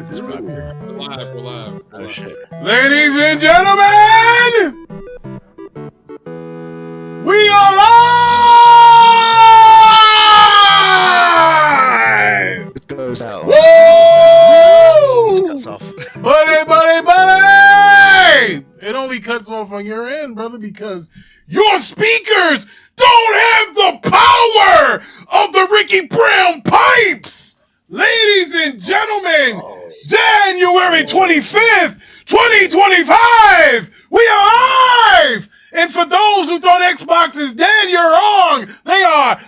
We're live. Oh shit. Ladies and gentlemen, we are live! It goes out. Woo! It cuts off. Buddy! It only cuts off on your end, brother, because your speakers don't have the power of the Ricky Brown pipes! Ladies and gentlemen, January 25th, 2025, we are live! And for those who thought Xbox is dead, you're wrong! They are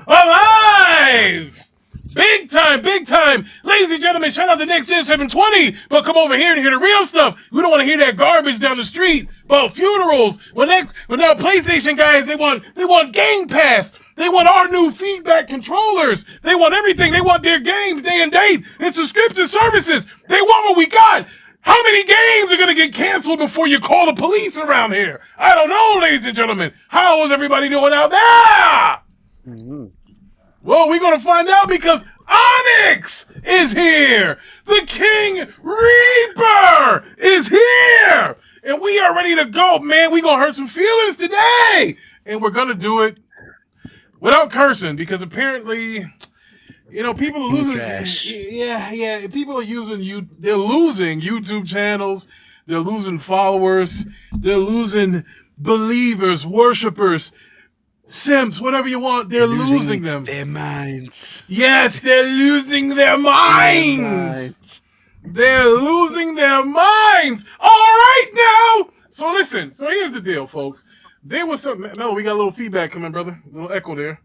alive! Big time! Ladies and gentlemen, shout out to Nxtgen 720, but come over here and hear the real stuff. We don't want to hear that garbage down the street about funerals. When now PlayStation guys, they want Gamepass. They want our new feedback controllers. They want everything. They want their games day and date and subscription services. They want what we got. How many games are going to get canceled before you call the police around here? I don't know, ladies and gentlemen. How is everybody doing out there? Well, we're going to find out because Onyx is here. The King Reaper is here. And we are ready to go, man. We're going to hurt some feelings today. And we're going to do it without cursing because apparently, you know, people are losing. Yeah. People are they're losing YouTube channels. They're losing followers. They're losing believers, worshipers, simps, whatever you want. They're losing them. Their minds. Yes, they're losing their minds. They're losing their minds. All right now. So listen. So here's the deal, folks. There was something. Melo, we got a little feedback coming, brother. A little echo there.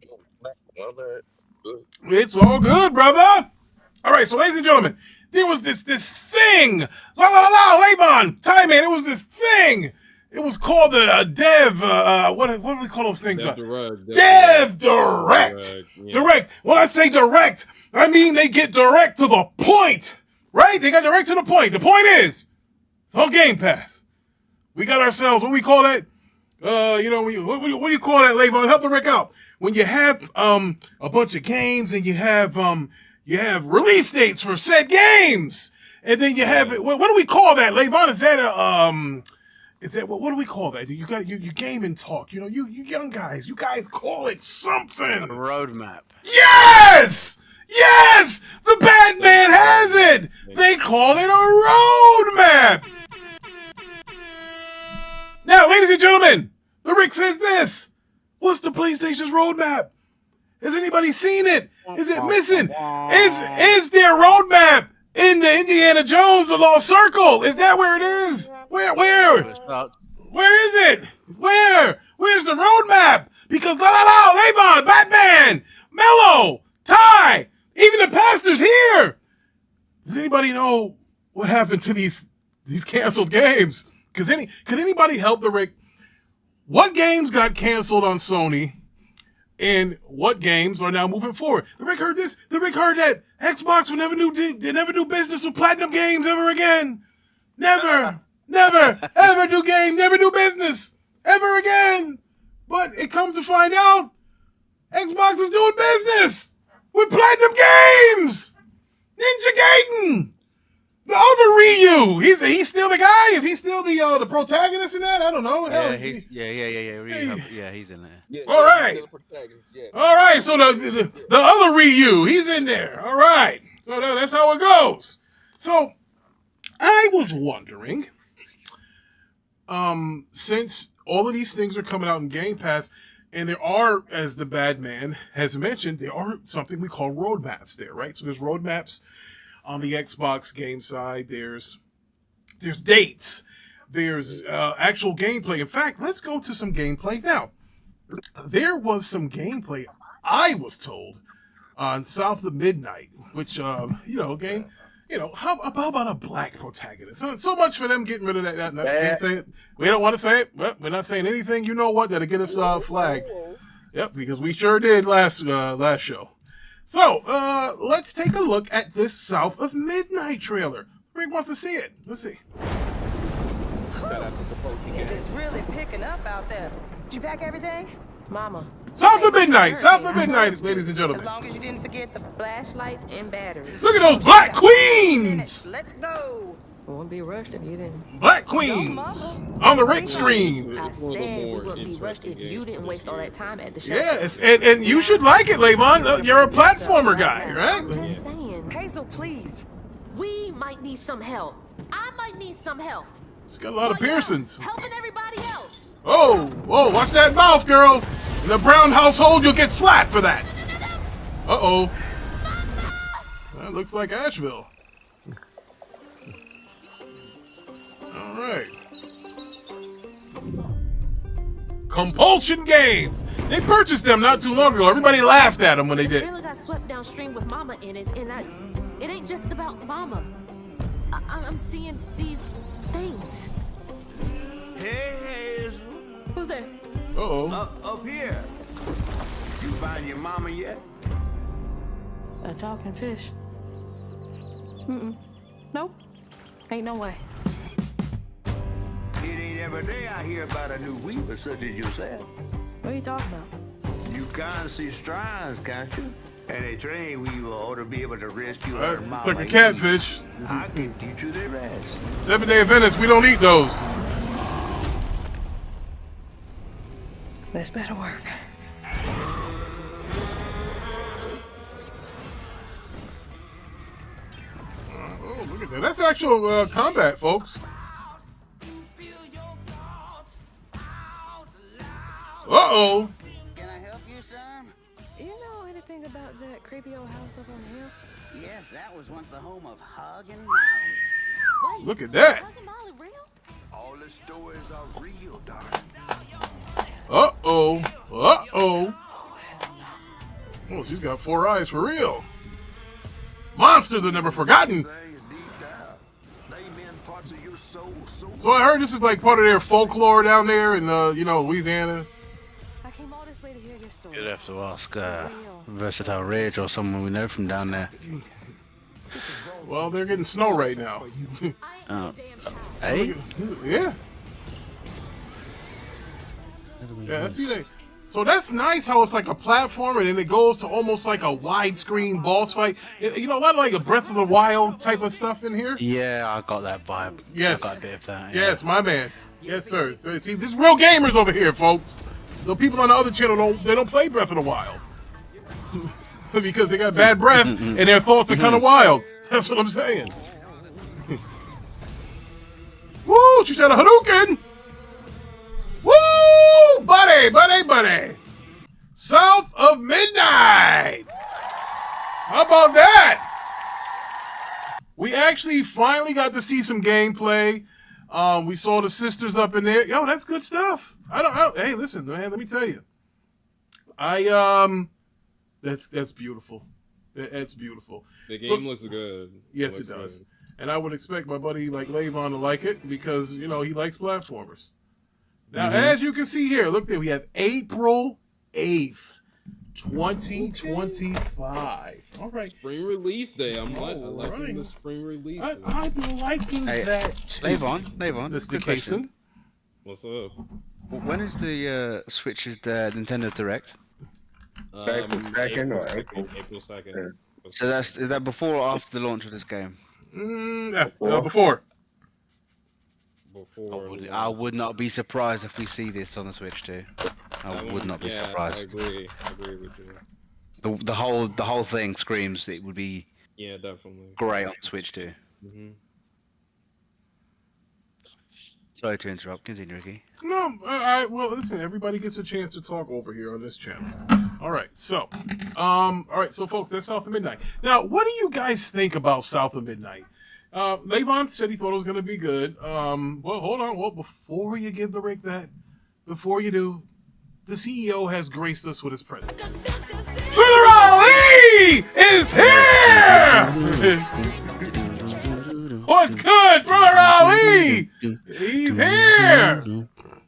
It's all good, brother. All right. So, ladies and gentlemen, there was this thing. Laban, Ty man. It was this thing. It was called a dev. What do we call those things? Dev direct. Yeah. Direct. When I say direct, I mean they get direct to the point. Right? They got direct to the point. The point is, it's on Game Pass. We got ourselves. What do we call that? What do you call that, Laban? Help the Rick out. When you have a bunch of games and you have release dates for said games, and then you have it. What do we call that, Laban? Is that what do we call that? You game and talk. You know, you young guys, you guys call it something. A roadmap. Yes! The bad man has it. They call it a roadmap. Now, ladies and gentlemen, the Rick says this. What's the PlayStation's roadmap? Has anybody seen it? Is it missing? Is their roadmap in the Indiana Jones The Lost Circle? Is that where it is? Where is it? Where's the roadmap? Because Laban, Batman, Melo, Ty, even the pastor's here. Does anybody know what happened to these canceled games? Could anybody help the Rick? What games got canceled on Sony, and what games are now moving forward? The Rick heard this. The Rick heard that Xbox would never do business with Platinum Games ever again. Never, ever do game, never do business ever again. But it comes to find out, Xbox is doing business with Platinum Games. Nxtgen. The other Ryu, he's still the guy. Is he still the protagonist in that? I don't know. Yeah, he's in there. Yeah, all right. Yeah. All right. So the other Ryu, he's in there. All right. So that's how it goes. So I was wondering, since all of these things are coming out in Game Pass, and there are, as the bad man has mentioned, there are something we call roadmaps there, right? So there's roadmaps on the Xbox game side. There's dates. There's actual gameplay. In fact, let's go to some gameplay now. There was some gameplay, I was told, on South of Midnight, which, game. How about a black protagonist? So much for them getting rid of that. Can't say it. We don't want to say it. Well, we're not saying anything. You know what? That'll get us flagged. Yep, because we sure did last show. So let's take a look at this South of Midnight trailer. Rick wants to see it. Let's see. It is really picking up out there. Did you pack everything? Mama. South of midnight. South of midnight, ladies and As gentlemen. long as you didn't forget the Flashlights and batteries. Look at those black queens. Let's go. Won't be rushed if you didn't. Black queens on the Rick screen. I It's one of the said we more wouldn't be rushed if interesting you games didn't for waste all this that time at the Yeah, shelter. and you should like it, Levon. You're a platformer guy, right? I'm just saying. Hazel, please. We might need some help. I might need some help. It's got a lot of While you're piercings. helping everybody else. Oh, whoa, watch that mouth, girl. In the Brown household, you'll get slapped for that. Uh-oh. That looks like Asheville. All right. Compulsion Games. They purchased them not too long ago. Everybody laughed at them when they The did. trailer got swept downstream with Mama in it, and it ain't just about Mama. I'm seeing these things. Hey, Hazel. Who's there? Uh-oh. Up here. You find your mama yet? A talking fish. Nope. Ain't no way. It ain't every day I hear about a new weaver such as yourself. What are you talking about? You can't see strands, can't you? And a trained weaver ought to be able to rescue All her right, mama. it's like a catfish. I can teach you the rest. 7-Day Adventists, we don't eat those. This better work. Oh, look at that. That's actual combat, folks. Uh-oh. Can I help you, son? You know anything about that creepy old house up on the hill? Yes, that was once the home of Hug and Molly. Wait, Look at that. Hug and Molly real? All the stories are real, darling. Uh-oh. Uh-oh. Oh, she's got 4 eyes for real. Monsters are never forgotten. Say it deep down. They meant parts of your soul so So I heard this is like part of their folklore down there in, Louisiana. I came all this way to hear your story. You'd have to ask Versatile Rage or someone we know from down there. Well, they're getting snow right now. I ain't no damn child. Hey? Yeah. Yeah, that's either. So that's nice how it's like a platform and then it goes to almost like a widescreen boss fight. You know, a lot of like a Breath of the Wild type of stuff in here. Yeah, I got that vibe. Yes. I got a bit of that. Yes, my man. Yes, sir. So, see, this is real gamers over here, folks. The people on the other channel don't play Breath of the Wild because they got bad breath and their thoughts are kind of wild. That's what I'm saying. Woo! She shot a Hadouken. Woo! Buddy! South of midnight. How about that? We actually finally got to see some gameplay. We saw the sisters up in there. Yo, that's good stuff. Hey, listen, man, let me tell you. That's beautiful. That's beautiful. The game So- looks good. Yes, it looks does. good. And I would expect my buddy like Levon to like it because, he likes platformers. Now, as you can see here, look there, we have April 8th, 2025. All right. Spring release day. I'm liking Alright. the spring release. I'm liking Hey, that too. Levon, That's the quick question. Kason. What's up? When is the Switch's Nintendo Direct? April 2nd or April? April 2nd. So is that before or after the launch of this game? Before. Before. I would not be surprised if we see this on the Switch too. I would not be I surprised. agree with you. The whole thing screams it would be Yeah, definitely. great on Switch too. Sorry to interrupt. Continue, Ricky. No, well, listen, everybody gets a chance to talk over here on this channel. All right, so folks, that's South of Midnight. Now, what do you guys think about South of Midnight? Levon said he thought it was going to be good. Well, hold on. Well, before you give the rig that, before you do, the CEO has graced us with his presence. Brother Ali is here! What's good, Brother Ali? He's here!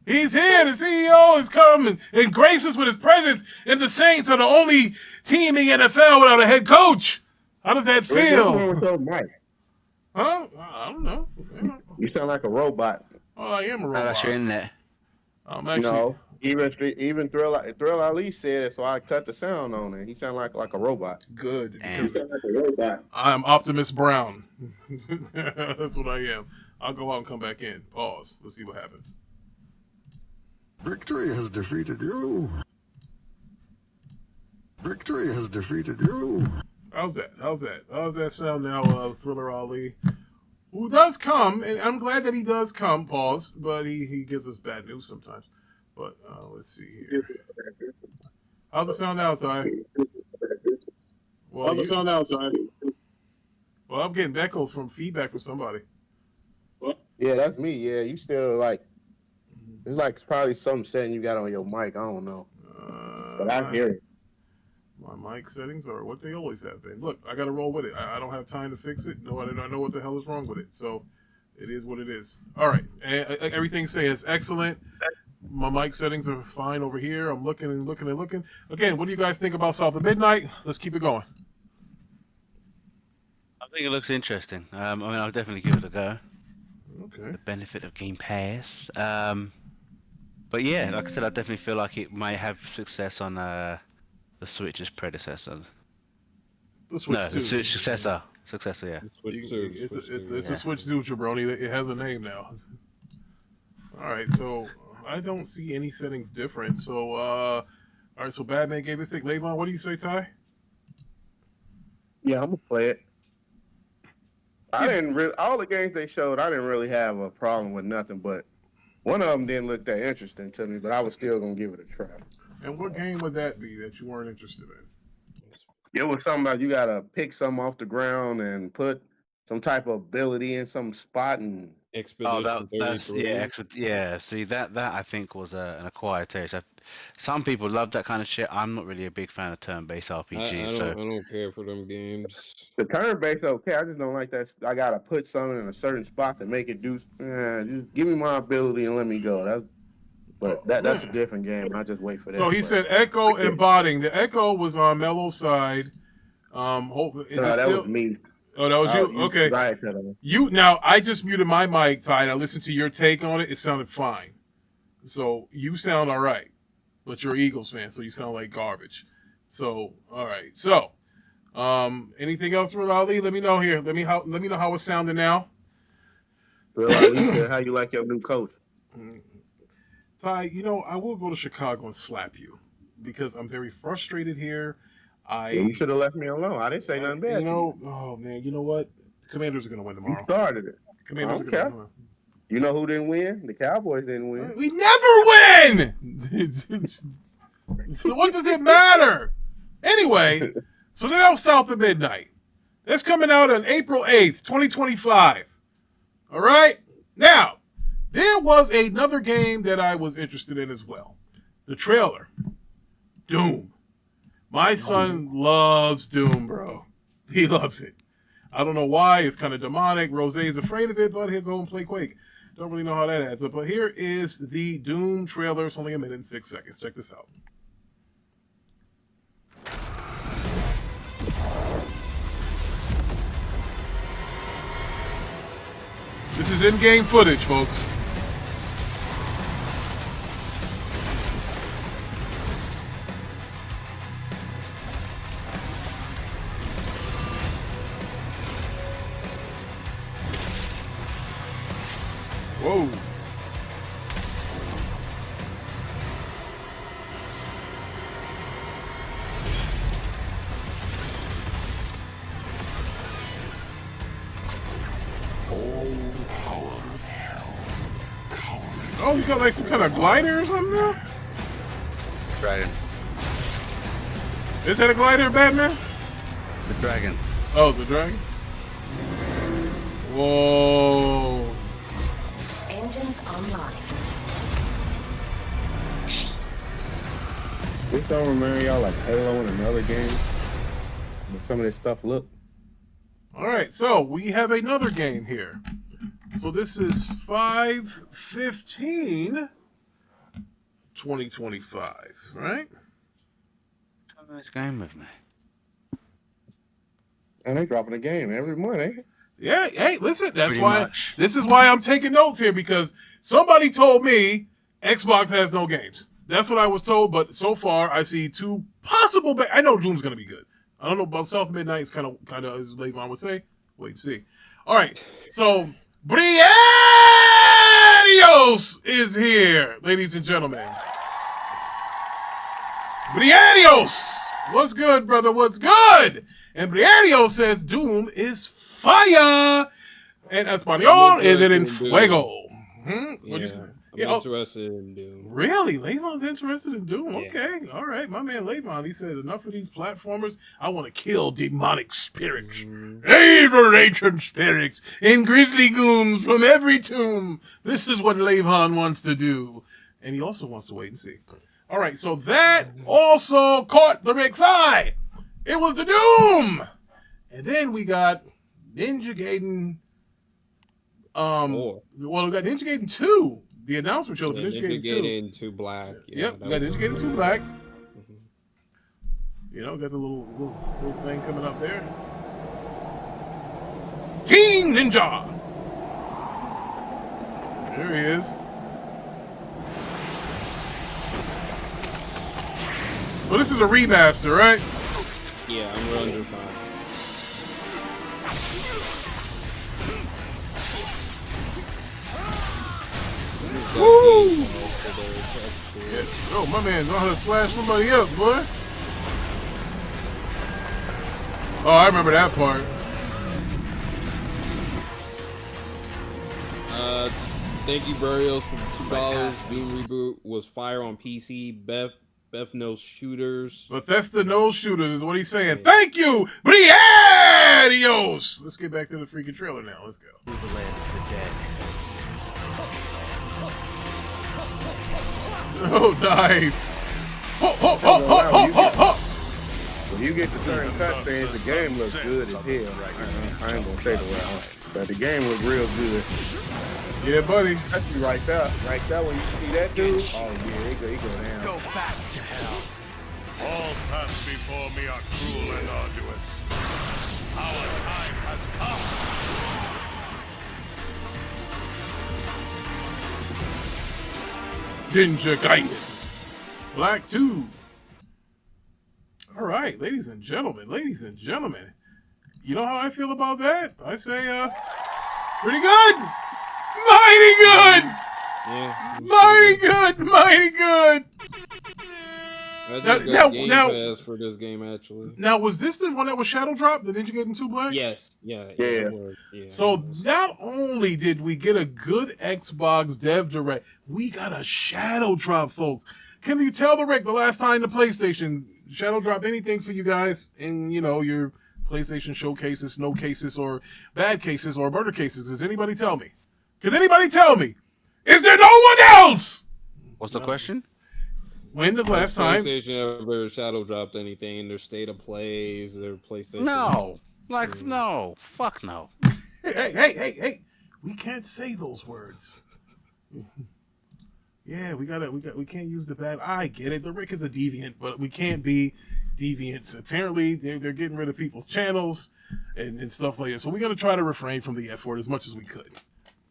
He's here. The CEO has come and graced us with his presence, and the Saints are the only team in the NFL without a head coach. How does that feel? What's wrong with Mike? Huh? I don't know. You sound like a robot. Oh, I am a Oh, robot. that's your internet. I'm actually. No. Even Thrill Ali said it, so I cut the sound on it. He sounded like a robot. Good. Damn. Because I'm Optimus Brown. That's what I am. I'll go out and come back in. Pause. Let's see what happens. Victory has defeated you. Victory has defeated you. How's that? How's that sound now, Thriller Ali? Who does come, and I'm glad that he does come, pause, but he gives us bad news sometimes. But let's see here. How's the sound now, Ty? Well, how's the sound now, Ty? Well, I'm getting echo from feedback from somebody. Yeah, that's me. Yeah, you still like. It's like it's probably some setting you got on your mic. I don't know. But I hear it. My mic settings are what they always have been. Look, I got to roll with it. I don't have time to fix it. No, I don't know what the hell is wrong with it. So it is what it is. All right. Everything says excellent. My mic settings are fine over here. I'm looking and looking and looking. Again, what do you guys think about South of Midnight? Let's keep it going. I think it looks interesting. I mean, I'll definitely give it a go. Okay. The benefit of Game Pass. But yeah, like I said, I definitely feel like it might have success on the Switch's predecessor. The Switch No, 2. the Switch successor. Successor, yeah. It's a Switch 2, Jabroni. It has a name now. All right, so I don't see any settings different. So, all right, so Batman gave it 6. Levon, what do you say, Ty? Yeah, I'm gonna play it. I didn't really. All the games they showed, I didn't really have a problem with nothing. But one of them didn't look that interesting to me. But I was still gonna give it a try. And what game would that be that you weren't interested in? It was something about you gotta pick something off the ground and put some type of ability in some spot and. Expedition That's 33. yeah. See, that I think was an acquired taste. Some people love that kind of shit. I'm not really a big fan of turn-based RPGs. I don't care for them games. The turn-based okay. I just don't like that. I gotta put something in a certain spot to make it do. Just give me my ability and let me go. That's a different game. I just wait for that. So he said Echo and Botting. The Echo was on Melo's side. No, that was me. Oh, that was you? Okay. Now, I just muted my mic, Ty, and I listened to your take on it. It sounded fine. So you sound all right. But you're an Eagles fan, so you sound like garbage. So, all right. So, anything else for Ali? Let me know here. Let me know how it's sounding now. Well, Ali said, how you like your new coach? Ty, I will go to Chicago and slap you because I'm very frustrated here. You should have left me alone. I didn't say nothing bad to you. Oh, man, you know what? The Commanders are going to win tomorrow. You started it. Commanders are going to win. You know who didn't win? The Cowboys didn't win. We never win! So what does it matter? Anyway, so now South of Midnight. That's coming out on April 8th, 2025. All right? Now, there was another game that I was interested in as well. The trailer. Doom. My son loves Doom, bro. He loves it. I don't know why. It's kind of demonic. Rosé's afraid of it, but he'll go and play Quake. Don't really know how that adds up. But here is the Doom trailer. It's only a minute and 6 seconds. Check this out. This is in-game footage, folks. Whoa. Oh, you got like some kind of glider or something now? Dragon. Is that a glider, Batman? The dragon. Oh, the dragon? Whoa. Engines online. This don't remind y'all like Halo and another game? Some of this stuff look. All right, so we have another game here. So this is 5/15/2025, right? Nice game with me. And they dropping a game every month, ain't it? Yeah, hey, listen, Pretty much. this is why I'm taking notes here, because somebody told me Xbox has no games. That's what I was told, but so far I see two possible. I know Doom's gonna be good. I don't know about South Midnight. It's kind of as Levon would say. Wait and see. All right, so Brianios is here, ladies and gentlemen. Brianios, what's good, brother? What's good? And Brianios says Doom is fire, and Español is it in fuego. What'd you say? I'm interested in Doom. Really? Levon's interested in Doom? Yeah. Okay. All right. My man Levon, he said, enough of these platformers. I want to kill demonic spirits. Evil ancient spirits and grisly goons from every tomb. This is what Levon wants to do. And he also wants to wait and see. All right. So that also caught the Rick's eye. It was the Doom. And then we got Ninja Gaiden. Well, we got Ninja Gaiden 2. The announcement shows Ninja Gaiden 2. Black. Yep, we got Ninja Gaiden 2 Black. You know, got the little thing coming up there. Team Ninja! There he is. Well, this is a remaster, right? Yeah, I'm under 5. Woo! Oh, my man know how to slash somebody up, boy. Oh, I remember that part. Thank you, Burials, for $2. Doom Reboot was fire on PC. Beth knows shooters. Bethesda knows shooters is what he's saying. Thank you, Brianios. Let's get back to the freaking trailer now. Let's go. The land of the dead. Oh, nice. When you get to certain cutscenes, the game looks good as hell right now. I ain't gonna say the word, but the game looks real good. Yeah, buddy. Especially right there when you see that dude. Oh yeah, he go down. Go back to hell. All paths before me are cruel and arduous. Our time has come. Ninja Gaiden Black 2. All right, ladies and gentlemen. You know how I feel about that? I say, pretty good. Mighty good. Yeah. Mighty good. I just got Gamepass for this game, actually. Now, was this the one that was Shadow Drop, the Ninja Gaiden 2 Black? Yes. Yeah. So not only did we get a good Xbox Dev Direct, we got a Shadow Drop, folks. Can you tell the Rick the last time the PlayStation Shadow Drop anything for you guys in, you know, your PlayStation showcases, no cases, or bad cases, or murder cases? Does anybody tell me? Can anybody tell me? Is there no one else? What's the question? When the last time PlayStation ever Shadow dropped anything in their state of plays, their PlayStation? No. No. Fuck no. Hey. We can't say those words. Yeah, we can't use the bad. I get it. The Rick is a deviant, but we can't be deviants. Apparently, they're getting rid of people's channels and stuff like that. So we're gonna try to refrain from the F word as much as we could,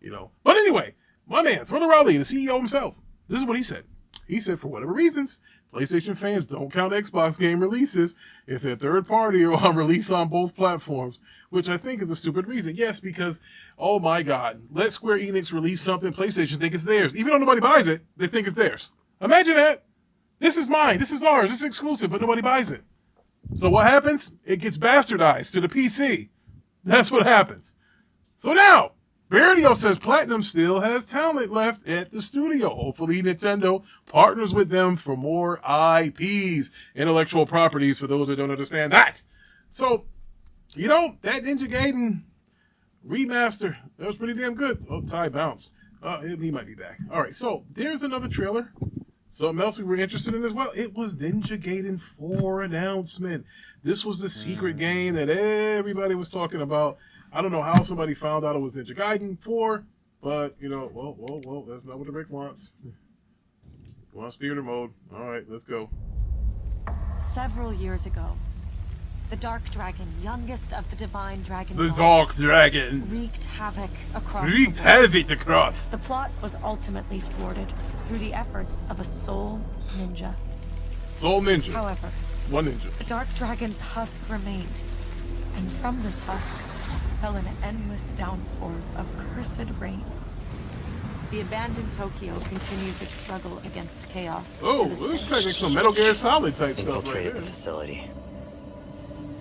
you know. But anyway, my man, Thriller Raleigh, the CEO himself, this is what he said. He said, for whatever reasons, PlayStation fans don't count Xbox game releases if they're third party or on release on both platforms, which I think is a stupid reason. Yes, because, oh my God, let Square Enix release something, PlayStation think it's theirs. Even though nobody buys it, they think it's theirs. Imagine that. This is mine. This is ours. This is exclusive, but nobody buys it. So what happens? It gets bastardized to the PC. That's what happens. So now, Beridio says Platinum still has talent left at the studio. Hopefully Nintendo partners with them for more IPs, intellectual properties, for those that don't understand that. So, you know, that Ninja Gaiden remaster, that was pretty damn good. Oh, Ty bounced. He might be back. All right, so there's another trailer. Something else we were interested in as well. It was Ninja Gaiden 4 announcement. This was the secret game that everybody was talking about. I don't know how somebody found out it was Ninja Gaiden 4, but, you know, well, that's not what the Rick wants. He wants theater mode. All right, let's go. Several years ago, the Dark Dragon, youngest of the divine dragon The gods, Dark Dragon wreaked havoc across The plot was ultimately thwarted through the efforts of a soul ninja. Sole ninja. However, One ninja. the Dark Dragon's husk remained, and from this husk fell an endless downpour of cursed rain. The abandoned Tokyo continues its struggle against chaos. Oh, this is like some Metal Gear Solid type stuff right Infiltrated there. the facility.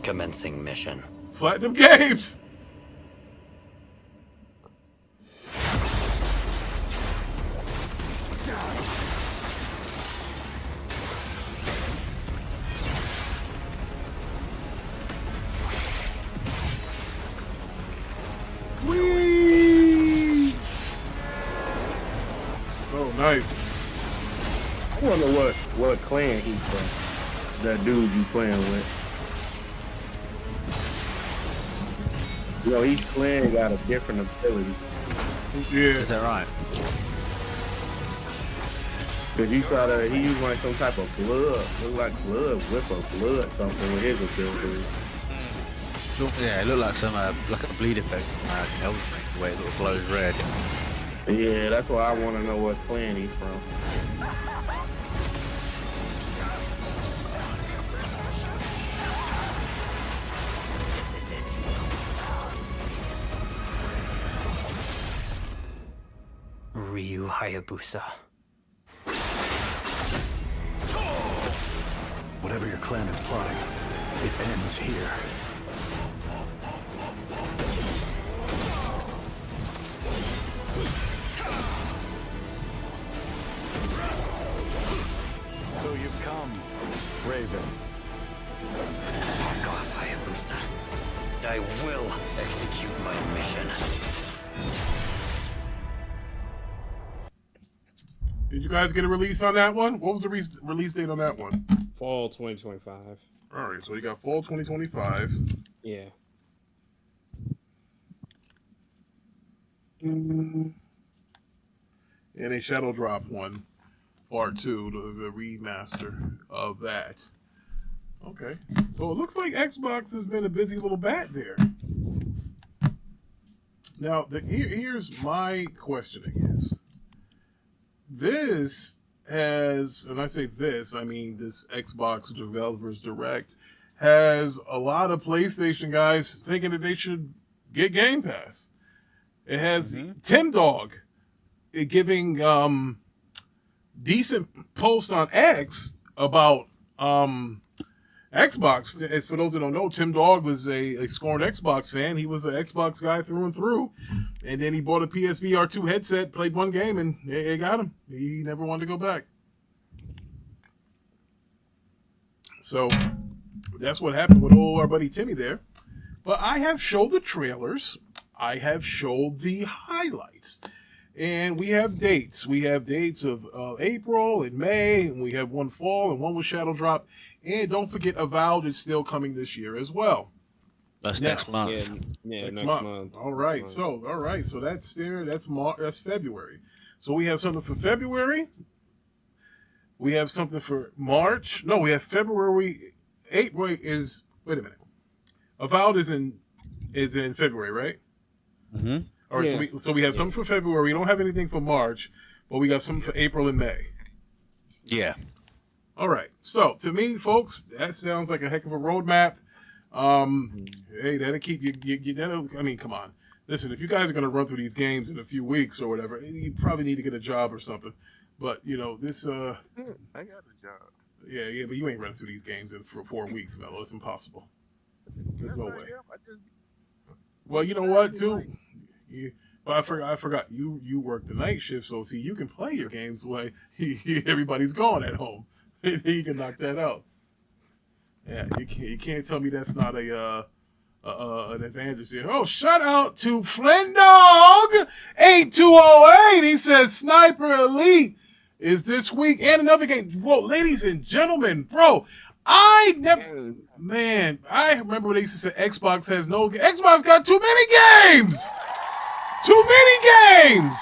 Commencing mission. Platinum Games. Whee! Oh, nice. I wonder what clan he's from. That dude you playing with. You know, each clan got a different ability. Yeah. Is that right? Cause you saw that he used like some type of blood, look like blood, whip of blood, something with his ability. Yeah, it looked like some like a bleed effect from Elvis, the way it sort of glows red. Yeah, that's why I want to know what clan he's from. This is it. Ryu Hayabusa. Whatever your clan is plotting, it ends here. So you've come, Raven. Back off, Hayabusa. I will execute my mission. Did you guys get a release on that one? What was the release date on that one? Fall 2025. All right, so you got fall 2025. Yeah. And a Shadow Drop one, part 2, the remaster of that. Okay, so it looks like Xbox has been a busy little bat there. Now, here's my questioning is, this has, and I say this, I mean this Xbox Developers Direct, has a lot of PlayStation guys thinking that they should get Game Pass. It has Tim Dog giving decent posts on X about Xbox. As for those that don't know, Tim Dog was a scorned Xbox fan. He was an Xbox guy through and through. And then he bought a PSVR 2 headset, played one game, and it got him. He never wanted to go back. So that's what happened with old our buddy Timmy there. But I have showed the trailers. I have showed the highlights. And we have dates. We have dates of April and May, and we have one fall and one with Shadow Drop. And don't forget, Avowed is still coming this year as well. That's Now, next month. Yeah, next next month. month. All right. So that's there. That's February. So we have something for February. We have something for March. No, we have February. April is. Wait a minute. Avowed is in February, right? Mm-hmm. All right. Yeah. So we have something for February. We don't have anything for March, but we got something for April and May. Yeah. All right. So to me, folks, that sounds like a heck of a roadmap. Hey, that'll keep you that'll, I mean, come on. Listen, if you guys are going to run through these games in a few weeks or whatever, you probably need to get a job or something. But, you know, this, I got a job. yeah, but you ain't running through these games for 4 weeks, Melo. It's impossible. There's no way. Well, you know what, too? But I forgot. You work the night shift, so see, you can play your games the way everybody's gone at home. You can knock that out. Yeah, you can't tell me that's not an advantage there. Oh, shout out to Flindog 8208. He says Sniper Elite is this week and another game. Whoa, ladies and gentlemen, bro, I remember when they used to say Xbox has no. Xbox got too many games. Too many games.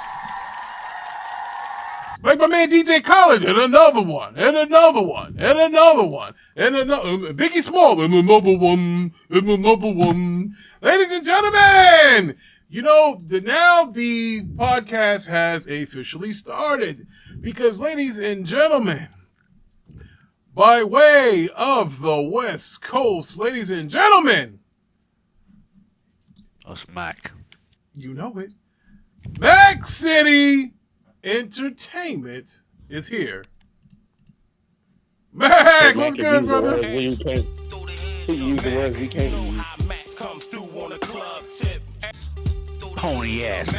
Like my man DJ College, and another one, and another one, and another one, and another. Biggie Small, and another one, and another one. Ladies and gentlemen, you know, now the podcast has officially started. Because, ladies and gentlemen, by way of the West Coast, ladies and gentlemen. That's Mac. You know it. Mac City Entertainment is here. Mac, what's good, brother? You can't use the words we can't use. Pony ass.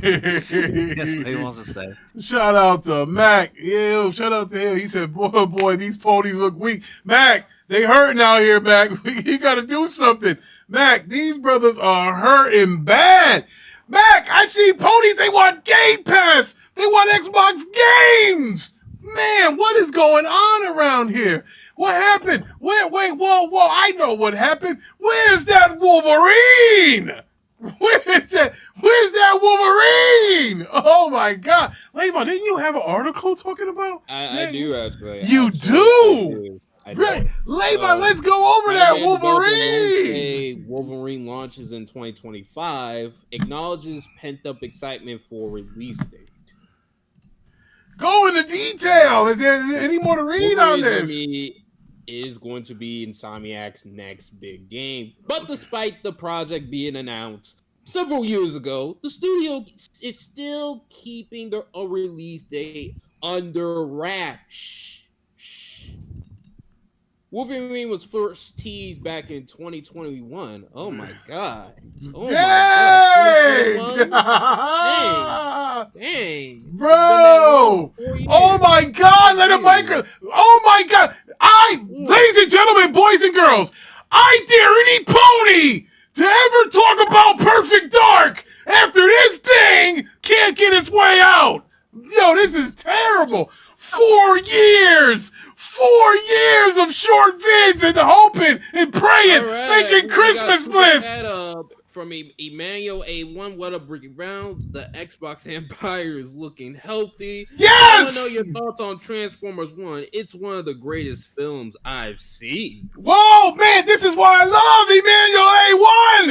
That's what he wants to say. Shout out to Mac. Yeah, shout out to him. He said, boy, these ponies look weak. Mac, they hurting out here, Mac. You got to do something. Mac, these brothers are hurting bad. Mac, I've seen ponies. They want Game Pass. They want Xbox games. Man, what is going on around here? What happened? Wait, whoa. I know what happened. Where's that Wolverine? Where's that Wolverine? Oh my God. Levon, didn't you have an article talking about? I do actually. You do? Right. Levon, let's go over that Wolverine. Wolverine launches in 2025, acknowledges pent-up excitement for release date. Go into detail. Is there any more to read on this? Is going to be Insomniac's next big game. But despite the project being announced several years ago, the studio is still keeping a release date under wraps. Wolverine was first teased back in 2021. Oh my God. Oh my God. Dang. Bro. Oh my God. Let him micro. Oh my God. Ladies and gentlemen, boys and girls, I dare any pony to ever talk about Perfect Dark after this thing can't get its way out. Yo, this is terrible. 4 years. 4 years of short vids and hoping and praying, thinking Christmas bliss. From Emmanuel A1, what up, Ricky Brown? The Xbox Empire is looking healthy. Yes! I want to know your thoughts on Transformers 1. It's one of the greatest films I've seen. Whoa, man, this is why I love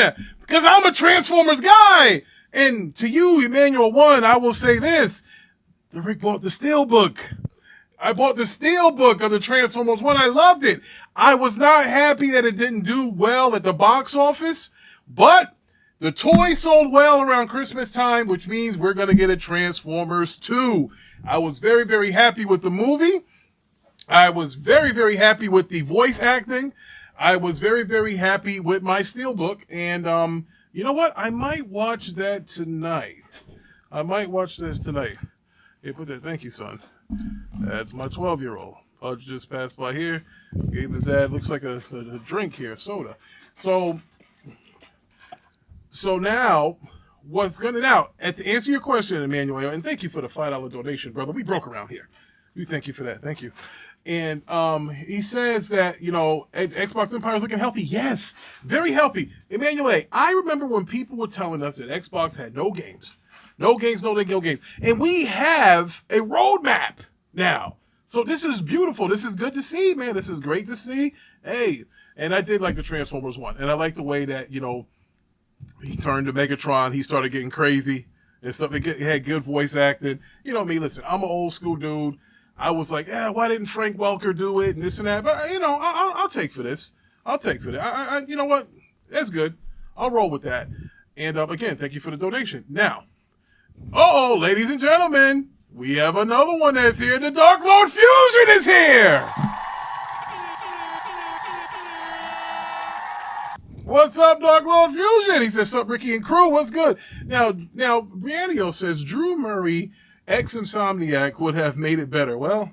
Emmanuel A1, because I'm a Transformers guy. And to you, Emmanuel 1, I will say this. The Rick bought the Steelbook. I bought the Steelbook of the Transformers 1. I loved it. I was not happy that it didn't do well at the box office, but the toy sold well around Christmas time, which means we're going to get a Transformers 2. I was very, very happy with the movie. I was very, very happy with the voice acting. I was very, very happy with my Steelbook. And you know what? I might watch that tonight. Here, put that. Thank you, son. That's my 12-year-old. Pudge just passed by here. Gave his dad, looks like a drink here, soda. So now, to answer your question, Emmanuel, and thank you for the $5 donation, brother. We broke around here. We thank you for that. Thank you. And he says that, Xbox Empire is looking healthy. Yes, very healthy. Emmanuel, I remember when people were telling us that Xbox had no games. No games. And we have a roadmap now. So this is beautiful. This is good to see, man. This is great to see. Hey, and I did like the Transformers 1. And I like the way that, he turned to Megatron. He started getting crazy and stuff. He had good voice acting. You know me, listen, I'm an old school dude. I was like, why didn't Frank Welker do it and this and that? But, I'll take for this. You know what? That's good. I'll roll with that. And, again, thank you for the donation. Now, ladies and gentlemen, we have another one that's here. The Dark Lord Fusion is here. What's up, Dark Lord Fusion? He says, sup, Ricky and crew, what's good? Now, Brianio says, Drew Murray, ex-Insomniac, would have made it better. Well,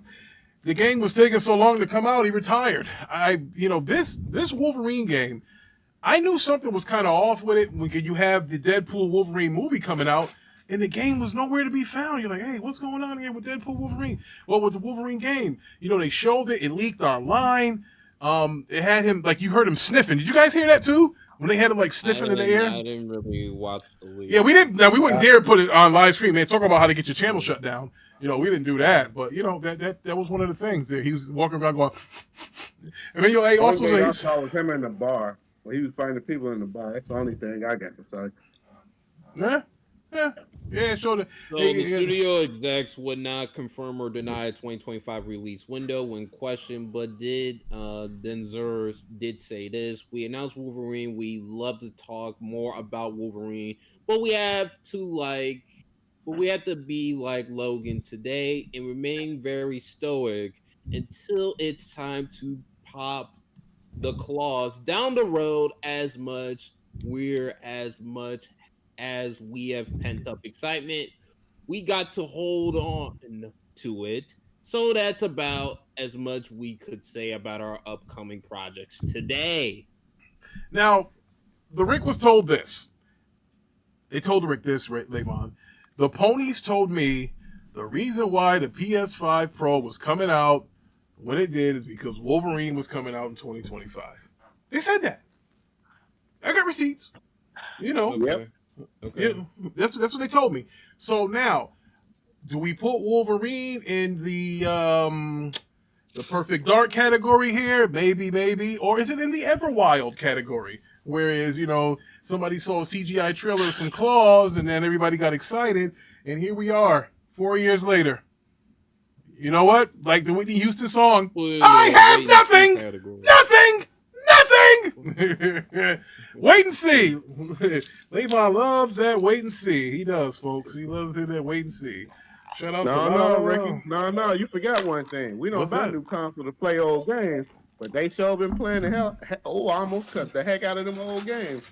the game was taking so long to come out, he retired. This Wolverine game, I knew something was kind of off with it when you have the Deadpool Wolverine movie coming out, and the game was nowhere to be found. You're like, hey, what's going on here with Deadpool Wolverine? Well, with the Wolverine game, they showed it leaked online. It had him, you heard him sniffing. Did you guys hear that too? When they had him sniffing in the air? I didn't really watch the leak. Yeah, we didn't. Now, we wouldn't dare put it on live stream, man. Talk about how to get your channel shut down. We didn't do that. But, that was one of the things. He was walking around going, and then I also I saw was him in the bar. Well, he was finding people in the bar. That's the only thing I got to say. Yeah. Yeah, showed it. So the studio execs would not confirm or deny a 2025 release window when questioned, but Denzer did say this. We announced Wolverine. We love to talk more about Wolverine, but we have to be like Logan today and remain very stoic until it's time to pop the claws down the road as much as we have pent up excitement. We got to hold on to it. So that's about as much we could say about our upcoming projects today. Now, the Rick was told this. They told the Rick this, Levon. The Ponies told me the reason why the PS5 Pro was coming out when it did is because Wolverine was coming out in 2025. They said that. I got receipts. You know. Okay. Yeah, that's what they told me. So now, do we put Wolverine in the Perfect Dark category here? Maybe. Or is it in the Everwild category? Whereas, somebody saw a CGI trailer of some claws and then everybody got excited. And here we are, 4 years later. You know what? Like the Whitney Houston song, I have nothing! Wait and see. Levon loves that wait and see. He does, folks. He loves that wait and see. Shout out to Ricky. No, you forgot one thing. We don't buy new console to play old games, but they sure been playing the hell. Oh, I almost cut the heck out of them old games.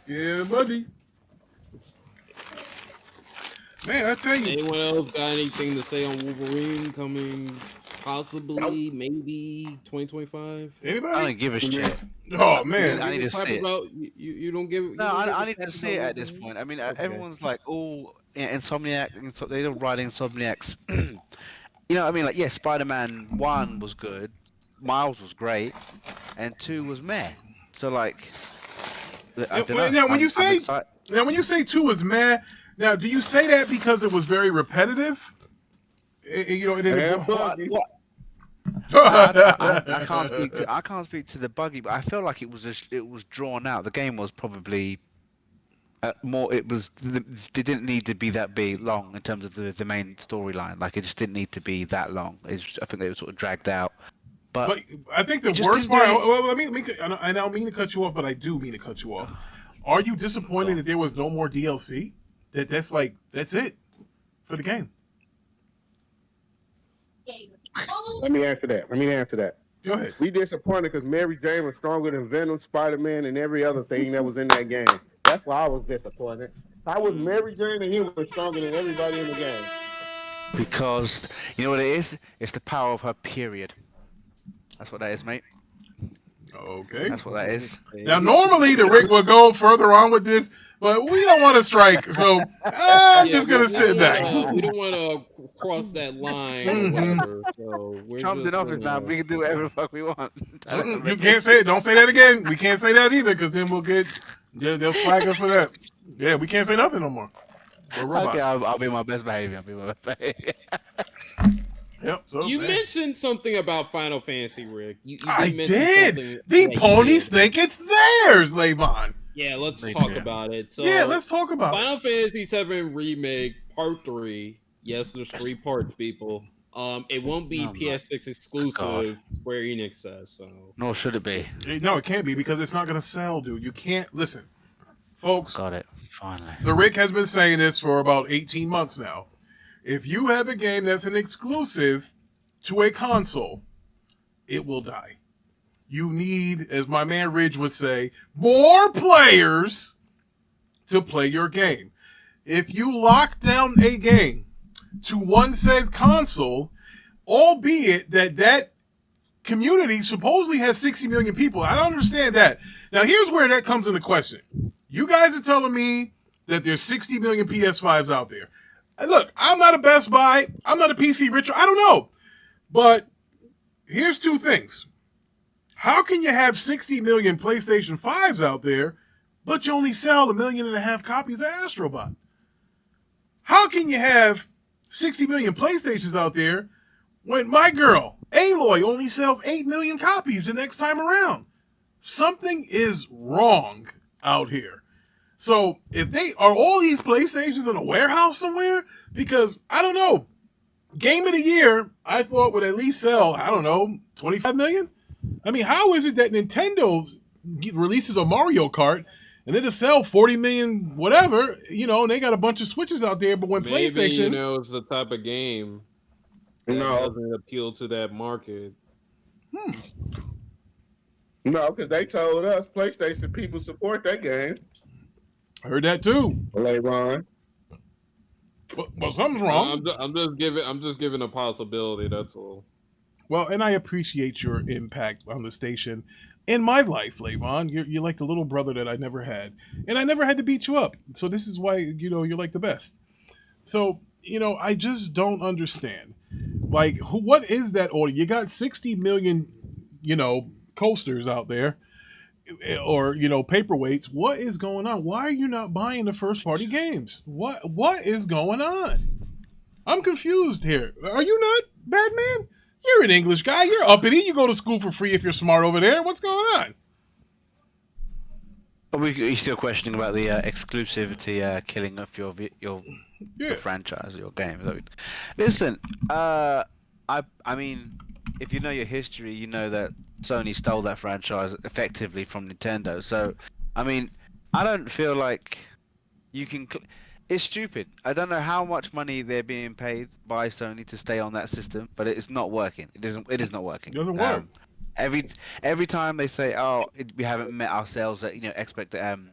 Yeah, buddy. Man, I tell you. Anyone else got anything to say on Wolverine coming possibly, maybe 2025? Anybody? I don't give a shit. Oh man, I need to see it. You don't give. No, I need to see it at this point. I mean, everyone's like, "Oh, Insomniac." They're writing Insomniacs. I mean, like, yeah, Spider-Man 1 was good, Miles was great, and 2 was meh. So like, I don't know. Now, when you say 2 was meh, now do you say that because it was very repetitive? I can't speak to the buggy, but I feel like it was drawn out. The game was probably more. It didn't need to be that long in terms of the main storyline. Like it just didn't need to be that long. I think they were sort of dragged out. But I think the worst part. Well, I don't mean to cut you off, but I do mean to cut you off. Are you disappointed that there was no more DLC? That's it for the game. Let me answer that. Go ahead. We disappointed because Mary Jane was stronger than Venom, Spider-Man, and every other thing that was in that game. That's why I was disappointed. I was Mary Jane and he was stronger than everybody in the game. Because, you know what it is? It's the power of her period. That's what that is, mate. Okay. That's what that is. Now, normally the Rick would go further on with this, but we don't want to strike, so I'm just going to sit back. We don't want to cross that line or whatever. So Trump's in office now. We can do whatever the fuck we want. You can't say it. Don't say that again. We can't say that either, because then they'll flag us for that. Yeah, we can't say nothing no more. Okay, I'll be my best behavior. Yep. So you mentioned something about Final Fantasy, Rick. I did. The Ponies think it's theirs, Levon. Yeah, let's talk about it. So, let's talk about Final Fantasy VII Remake Part 3. Yes, there's 3 parts, people. It won't be PS6 exclusive, Square Enix says. So. Nor should it be. No, it can't be because it's not going to sell, dude. You can't listen, folks. Got it. Finally. The Rick has been saying this for about 18 months now. If you have a game that's an exclusive to a console, it will die. You need, as my man Ridge would say, more players to play your game. If you lock down a game to one said console, albeit that community supposedly has 60 million people, I don't understand that. Now, here's where that comes into question. You guys are telling me that there's 60 million PS5s out there. Look, I'm not a Best Buy. I'm not a PC Richard. I don't know. But here's 2 things. How can you have 60 million PlayStation 5s out there, but you only sell 1.5 million copies of Astrobot? How can you have 60 million PlayStations out there when my girl, Aloy, only sells 8 million copies the next time around? Something is wrong out here. So if they are all these PlayStations in a warehouse somewhere, because I don't know, Game of the Year I thought would at least sell, I don't know, 25 million. I mean, how is it that Nintendo releases a Mario Kart and then to sell 40 million whatever, you know, and they got a bunch of Switches out there, but when Maybe, PlayStation, you know, it's the type of game that doesn't appeal to that market. No, because they told us PlayStation people support that game. I heard that too. Later on. Well, something's wrong. I'm just giving a possibility. That's all. Well, and I appreciate your impact on the station in my life, Levon. You're like the little brother that I never had, and I never had to beat you up. So this is why, you know, you're like the best. So, you know, I just don't understand. Like, what is that order? You got 60 million, you know, coasters out there, or, you know, paperweights. What is going on? Why are you not buying the first party games? What is going on? I'm confused here. Are you not, Batman? You're an English guy. You're uppity. You go to school for free if you're smart over there. What's going on? Are we still questioning about the exclusivity killing of your franchise, your game? Listen, I mean, if you know your history, you know that Sony stole that franchise effectively from Nintendo. So, I mean, I don't feel like you can. It's stupid. I don't know how much money they're being paid by Sony to stay on that system, but it's not working. It is not working. It doesn't work. Every time they say, "Oh, we haven't met ourselves," you know, expectations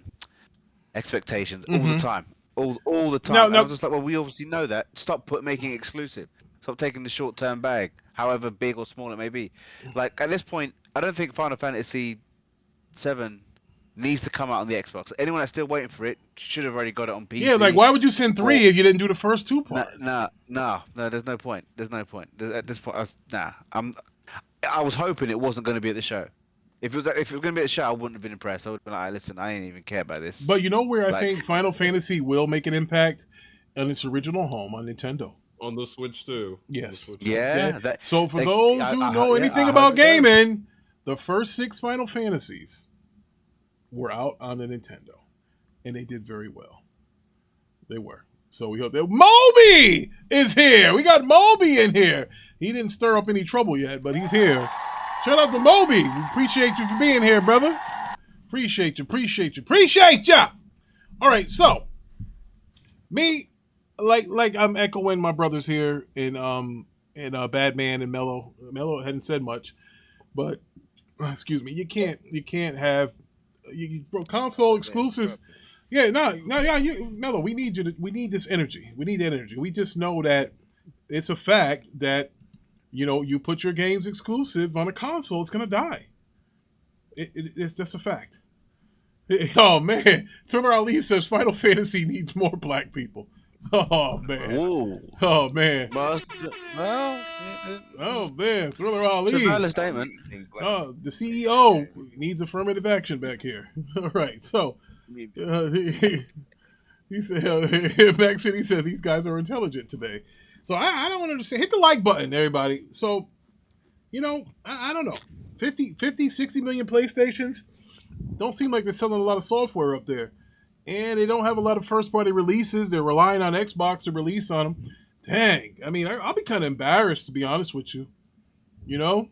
all the time, all the time. No. I'm just like, well, we obviously know that. Stop making it exclusive. Stop taking the short-term bag, however big or small it may be. Like at this point, I don't think Final Fantasy VII needs to come out on the Xbox. Anyone that's still waiting for it should have already got it on PC. Yeah, like why would you send 3 if you didn't do the first 2 parts? No. There's no point. At this point, I was hoping it wasn't going to be at the show. If it was going to be at the show, I wouldn't have been impressed. I would have been like, listen, I ain't even care about this. But you know where I think Final Fantasy will make an impact? On its original home on Nintendo. On the Switch too. Yes. Yeah. So for those who know anything about gaming, the first 6 Final Fantasies were out on the Nintendo, and they did very well. They were. So we hope that Moby is here. We got Moby in here. He didn't stir up any trouble yet, but he's here. Shout out to Moby. We appreciate you for being here, brother. Appreciate you. All right, so me, like I'm echoing my brothers here in Badman and Melo. Melo hadn't said much, but excuse me, you can't have console exclusives. Yeah, Melo, we need this energy. We need energy. We just know that it's a fact that, you know, you put your games exclusive on a console, it's gonna die. It's just a fact. Oh man, Thriller Ali says Final Fantasy needs more black people. Oh man. Ooh. Oh man. Well, oh man, Thriller Ali. It's a valid statement. The CEO needs affirmative action back here. All right, so he said, Max City said these guys are intelligent today. So I don't understand. Hit the like button, everybody. So, you know, I don't know. 50, 60 million PlayStations don't seem like they're selling a lot of software up there. And they don't have a lot of first-party releases. They're relying on Xbox to release on them. Dang. I mean, I'll be kind of embarrassed, to be honest with you. You know?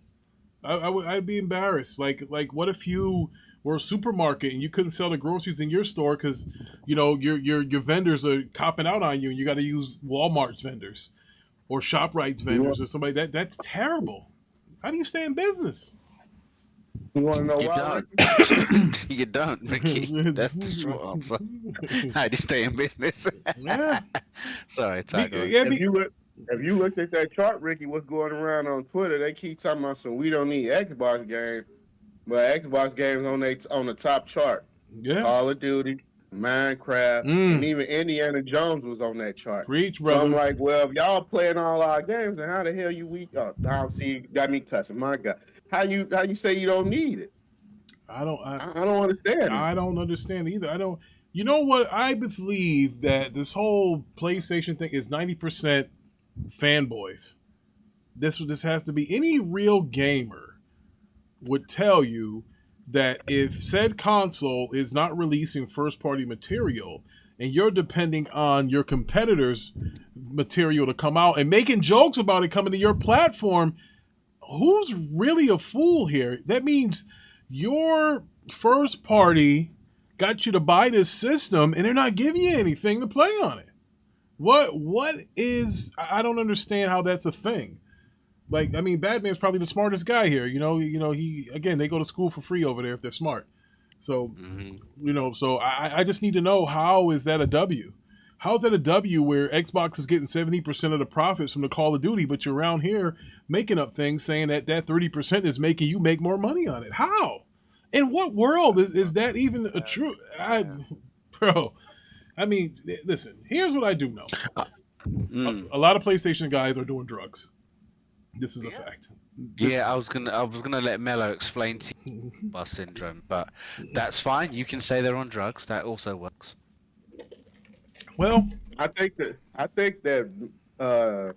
I'd be embarrassed. Like, what if you were a supermarket and you couldn't sell the groceries in your store because, you know, your vendors are copping out on you and you got to use Walmart's vendors or ShopRite's vendors or somebody. That's terrible. How do you stay in business? You want to know why? You don't, Ricky. That's the short answer. How do you stay in business? Yeah. Sorry, Tiger. If you looked at that chart, Ricky, what's going around on Twitter, they keep talking about some we don't need Xbox games, but Xbox games on the top chart. Yeah. Call of Duty, Minecraft, and even Indiana Jones was on that chart. Preach, brother. So I'm like, well, if y'all playing all our games, then how the hell you weak? Oh, now see, got me cussing. My God. How you say you don't need it? I don't understand. I don't understand either. I don't. You know what? I believe that this whole PlayStation thing is 90% fanboys. This has to be any real gamer would tell you that if said console is not releasing first-party material and you're depending on your competitors' material to come out and making jokes about it coming to your platform, who's really a fool here? That means your first party got you to buy this system and they're not giving you anything to play on it. What is, I don't understand how that's a thing. Like, I mean, Batman's probably the smartest guy here. He again, they go to school for free over there if they're smart. So, so I just need to know, how is that a W? How's that a W where Xbox is getting 70% of the profits from the Call of Duty, but you're around here making up things saying that 30% is making you make more money on it? How? In what world is that even a true? Bro, I mean, listen, here's what I do know. A lot of PlayStation guys are doing drugs. This is a fact. I was gonna let Melo explain to you bus syndrome, but that's fine. You can say they're on drugs. That also works. Well, I think that that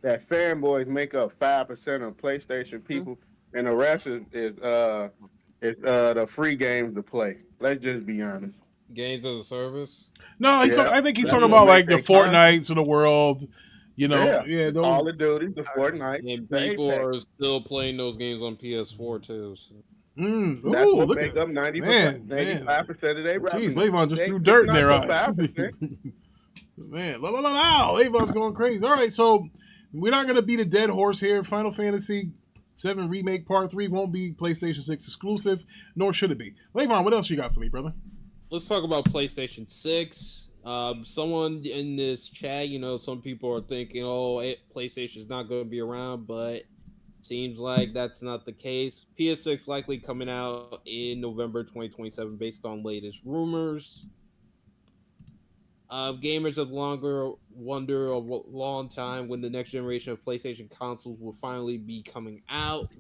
fanboys make up 5% of PlayStation people, and the rest is the free games to play. Let's just be honest. Games as a service? No, I think he's talking about like the Fortnites of the world. Those... Call of Duty, the Fortnite. And people are still playing those games on PS4 too. So. That's what make up 90%, 95% of their revenue. Jeez, Levon just threw dirt in their eyes. Man, Levon's going crazy. All right, so we're not going to beat a dead horse here. Final Fantasy VII Remake Part 3 won't be PlayStation 6 exclusive, nor should it be. Levon, what else you got for me, brother? Let's talk about PlayStation 6. Someone in this chat, some people are thinking, PlayStation is not going to be around, but seems like that's not the case. PS6 likely coming out in November 2027 based on latest rumors. Gamers have wondered a long time when the next generation of PlayStation consoles will finally be coming out.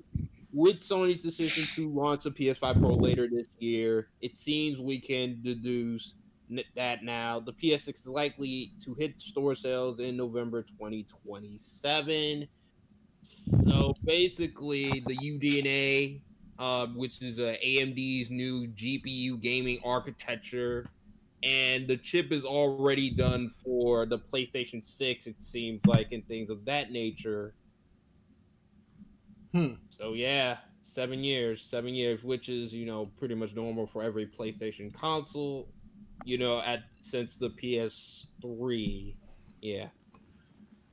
With Sony's decision to launch the PS5 Pro later this year, it seems we can deduce that now the PS6 is likely to hit store sales in November 2027. So basically, the UDNA, which is AMD's new GPU gaming architecture, and the chip is already done for the PlayStation 6, it seems like, and things of that nature. So yeah, 7 years, which is, pretty much normal for every PlayStation console, since the PS3. Yeah.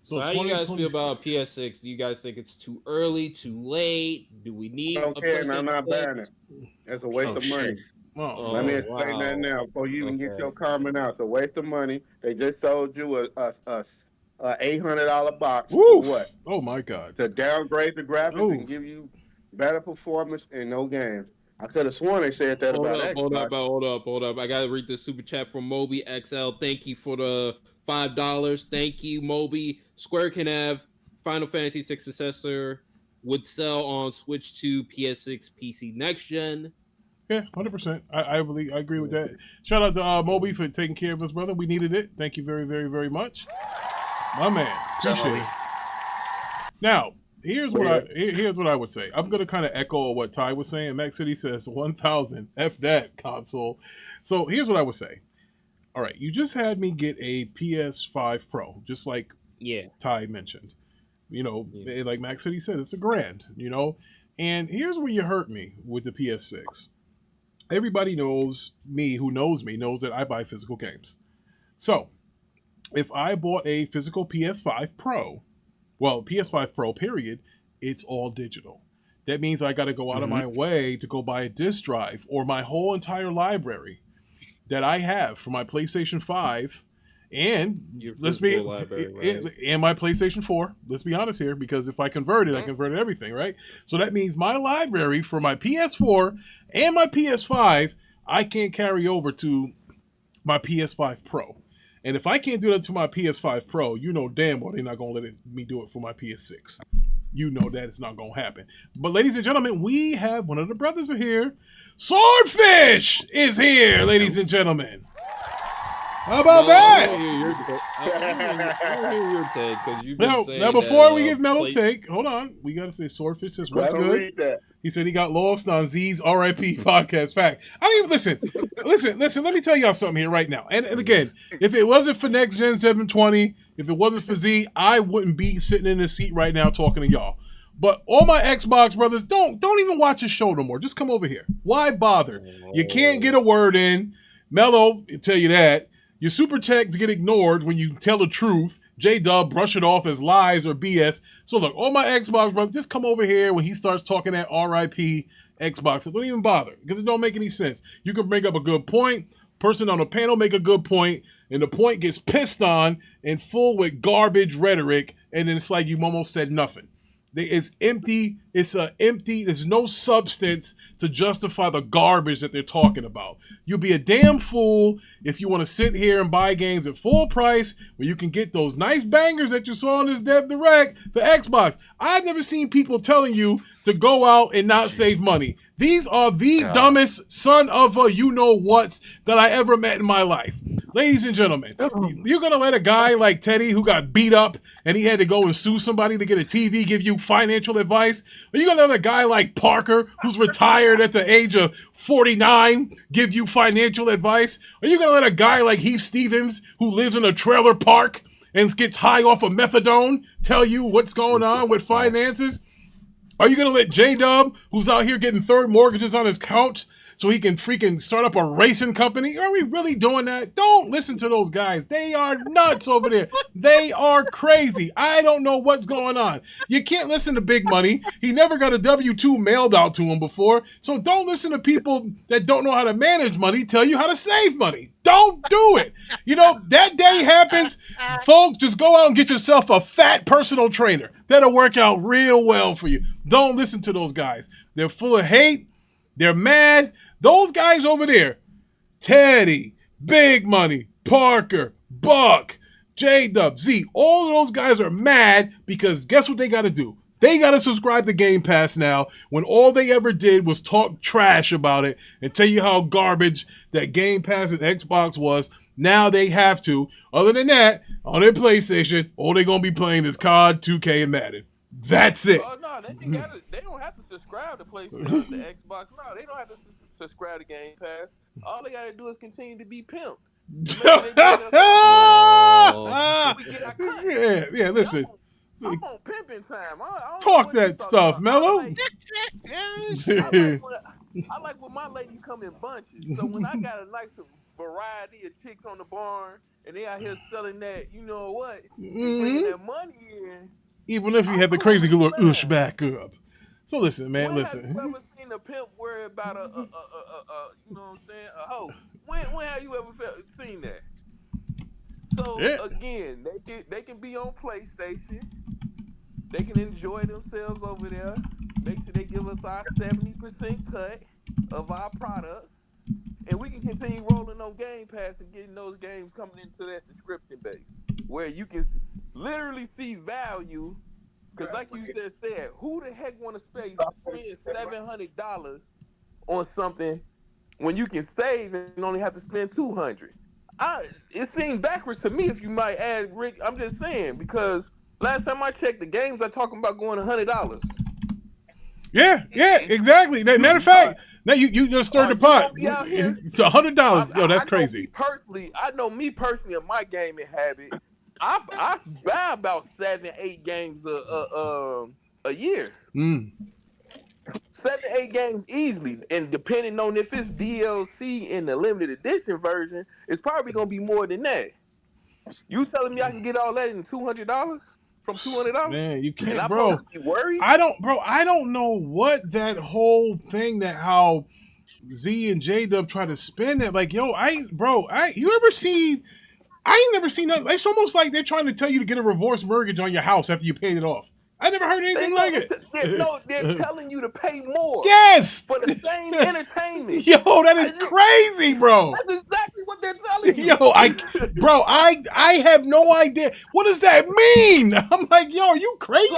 So how do you guys feel about PS6? Do you guys think it's too early, too late? Do we need a PlayStation? I'm not buying it. It's a waste of money. Let me explain that now before you even get your comment out. It's a waste of money. They just sold you a $800 box. For what? Oh my God! To downgrade the graphics and give you better performance and no games. I could have sworn they said that about Xbox. Hold up. I gotta read the super chat from Moby XL. Thank you for the $5. Thank you, Moby. Square can have Final Fantasy VI successor would sell on Switch 2, PS6, PC next gen. Yeah, 100%. I agree with that. Shout out to Moby for taking care of us, brother. We needed it. Thank you very, very, very much. My man. Appreciate it. Now, here's what I would say. I'm going to kind of echo what Ty was saying. Max City says 1,000. F that console. So here's what I would say. All right, you just had me get a PS5 Pro, just like Ty mentioned. Like Max City said, it's $1,000, And here's where you hurt me with the PS6. Everybody knows me who knows me knows that I buy physical games. So if I bought a physical PS5 Pro, PS5 Pro period, it's all digital. That means I got to go out of my way to go buy a disc drive or my whole entire library that I have for my PlayStation 5 and and my PlayStation 4. Let's be honest here, because if I converted, I converted everything, right? So that means my library for my PS4 and my PS5, I can't carry over to my PS5 Pro. And if I can't do that to my PS5 Pro, damn well they're not going to let me do it for my PS6. That it's not going to happen. But ladies and gentlemen, we have one of the brothers are here. Swordfish is here, ladies and gentlemen. How about that? I hear your take, because you've been saying now, before we give Melo's take, hold on. We got to say Swordfish says what's good. He said he got lost on Z's RIP podcast. Fact. I don't even listen. Let me tell y'all something here right now. And again, if it wasn't for Next Gen 720, if it wasn't for Z, I wouldn't be sitting in this seat right now talking to y'all. But all my Xbox brothers, don't even watch his show no more. Just come over here. Why bother? You can't get a word in. Melo, I'll tell you that. Your super checks get ignored when you tell the truth. Jaydub brush it off as lies or BS. So look, all my Xbox brothers, just come over here when he starts talking that RIP Xbox. Don't even bother because it don't make any sense. You can bring up a good point. Person on the panel make a good point, and the point gets pissed on and full with garbage rhetoric, and then it's like you almost said nothing. It's empty. It's empty. There's no substance to justify the garbage that they're talking about. You'll be a damn fool if you want to sit here and buy games at full price where you can get those nice bangers that you saw in this Dev Direct for Xbox. I've never seen people telling you to go out and not save money. These are the dumbest son of a you-know-whats that I ever met in my life. Ladies and gentlemen, you're going to let a guy like Teddy who got beat up and he had to go and sue somebody to get a TV give you financial advice? Or you going to let a guy like Parker who's retired at the age of 49 give you financial advice? Are you going to let a guy like Heath Stevens who lives in a trailer park and gets high off of methadone tell you what's going on with finances? Are you going to let Jaydub, who's out here getting third mortgages on his couch so he can freaking start up a racing company? Are we really doing that? Don't listen to those guys. They are nuts over there. They are crazy. I don't know what's going on. You can't listen to Big Money. He never got a W-2 mailed out to him before. So don't listen to people that don't know how to manage money tell you how to save money. Don't do it. You know, that day happens. Folks, just go out and get yourself a fat personal trainer. That'll work out real well for you. Don't listen to those guys. They're full of hate. They're mad. Those guys over there, Teddy, Big Money, Parker, Buck, Jaydub, Z, all of those guys are mad because guess what they got to do? They got to subscribe to Game Pass now when all they ever did was talk trash about it and tell you how garbage that Game Pass and Xbox was. Now they have to. Other than that, on their PlayStation, all they're going to be playing is COD, 2K, and Madden. That's it. Oh, no, they don't have to subscribe to PlayStation, to Xbox. No, they don't have to subscribe to Game Pass. All they got to do is continue to be pimped. Yeah, listen. I'm on pimping time. I Talk that stuff, Melo. I like when my ladies come in bunches. So when I got a nice variety of chicks on the barn and they out here selling that, you know what, bringing that money in. Even if you have the crazy girl ush back up. So listen, man, listen. Have you ever seen a pimp worry about a you know what I'm saying, a hoe? When have you ever seen that? So again, they can be on PlayStation. They can enjoy themselves over there. Make sure they give us our 70% cut of our product. And we can continue rolling on Game Pass and getting those games coming into that subscription base. Where you can literally see value. Because like you just said, who the heck want to spend $700 on something when you can save and only have to spend $200? It seems backwards to me, if you might add, Rick. I'm just saying, because last time I checked, the games are talking about going $100. Yeah, exactly. Matter of fact, now you just stirred the pot. It's $100. Yo, that's crazy. I know me personally in my gaming habit, I buy about 7-8 games a year. 7-8 games easily, and depending on if it's DLC in the limited edition version, it's probably gonna be more than that. You telling me I can get all that in $200? From $200? Man, you can't, bro. I don't know what that whole thing that how Z and Jaydub try to spin it. Like, yo, you ever see? I ain't never seen that. It's almost like they're trying to tell you to get a reverse mortgage on your house after you paid it off. I never heard anything like it. They're telling you to pay more. Yes, for the same entertainment. Yo, that is crazy, bro. That's exactly what they're telling you. Yo, I have no idea. What does that mean? I'm like, yo, are you crazy?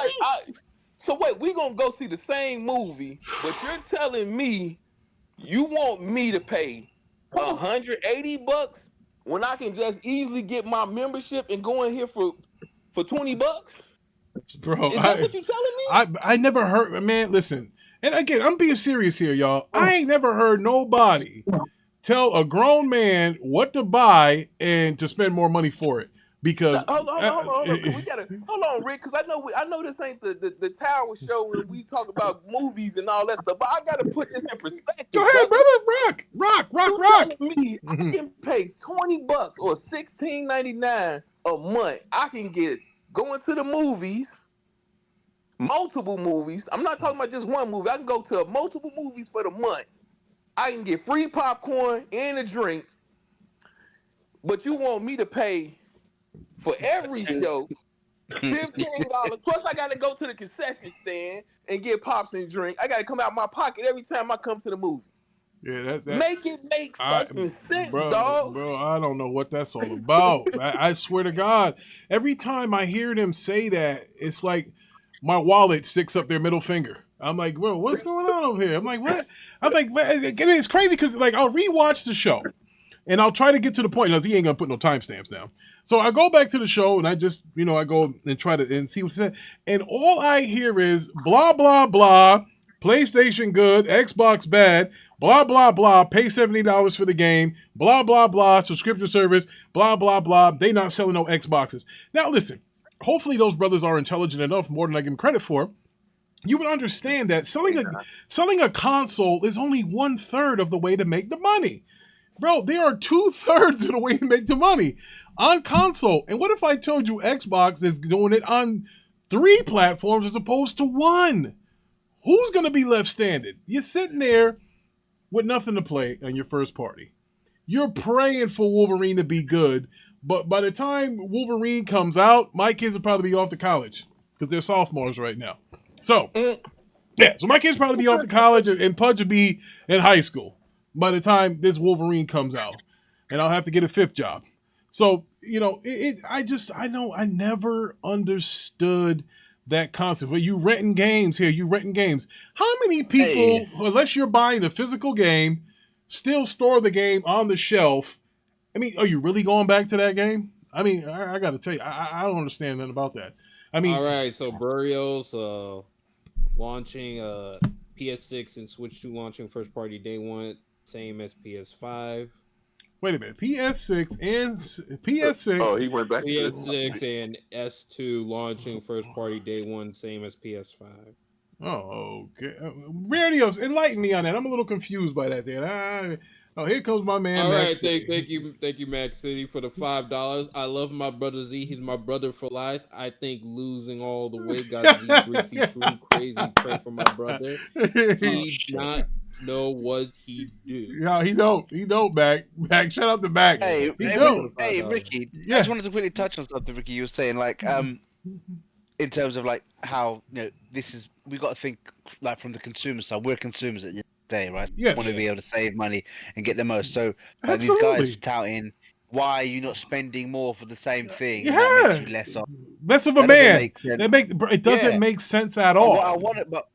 So wait, we gonna go see the same movie, but you're telling me you want me to pay $180 when I can just easily get my membership and go in here for $20? Bro, is that what you telling me? I never heard, man. Listen, And again, I'm being serious here, y'all. I ain't never heard nobody tell a grown man what to buy and to spend more money for it. Because Hold on. 'Cause we gotta hold on, Rick. Because I know this ain't the Tower Show and we talk about movies and all that stuff. But I gotta put this in perspective. Go ahead, brother. Rock. Me, I can pay $20 or $16.99 a month. I can get going to the movies, multiple movies. I'm not talking about just one movie. I can go to multiple movies for the month. I can get free popcorn and a drink. But you want me to pay for every show $15. Plus, I gotta go to the concession stand and get pops and drink. I gotta come out my pocket every time I come to the movie. Yeah, Make it make fucking sense, dog. Bro, I don't know what that's all about. I swear to God, every time I hear them say that, it's like my wallet sticks up their middle finger. I'm like, bro, what's going on over here? I'm like, what? I'm like, it's crazy because like I'll rewatch the show and I'll try to get to the point. He ain't gonna put no timestamps down. So I go back to the show and I just, I go and try to and see what's said. And all I hear is blah, blah, blah, PlayStation good, Xbox bad, blah, blah, blah, pay $70 for the game, blah, blah, blah, subscription service, blah, blah, blah. They not selling no Xboxes. Now listen, hopefully those brothers are intelligent enough, more than I give them credit for. You would understand that selling a console is only 1/3 of the way to make the money. Bro, they are 2/3 of the way to make the money on console. And what if I told you Xbox is doing it on 3 platforms as opposed to 1? Who's going to be left standing? You're sitting there with nothing to play on your first party. You're praying for Wolverine to be good, but by the time Wolverine comes out, my kids will probably be off to college because they're sophomores right now. So, yeah, so my kids probably be off to college and Pudge will be in high school by the time this Wolverine comes out, and I'll have to get a 5th job. So, I never understood that concept. Well, you renting games here, you renting games. How many people, unless you're buying a physical game, still store the game on the shelf? I mean, are you really going back to that game? I mean, I got to tell you, I don't understand nothing about that. I mean, all right, so Burial's launching PS6 and Switch 2 launching first party day 1, same as PS5. Wait a minute, PS6 and PS6. Oh, he went back. PS6 and S2 launching first party day 1, same as PS5. Oh, okay. Radios, enlighten me on that. I'm a little confused by that. There. Oh, here comes my man. All Max right, City. thank you, Max City, for the $5. I love my brother Z. He's my brother for life. I think losing all the way got Z greasy food crazy. Pray for my brother. He not know what he do. Yeah, he don't. Back. Shout out to Back. Hey, Ricky. Yeah. I just wanted to quickly touch on something, Ricky. You were saying like, in terms of like how this is. We got to think like from the consumer side. We're consumers at the end of the day, right? Yes. Want to be able to save money and get the most. So like, these Absolutely. guys touting, why are you not spending more for the same thing? Yeah. That makes you less of a man. It doesn't make sense at all. What I want, but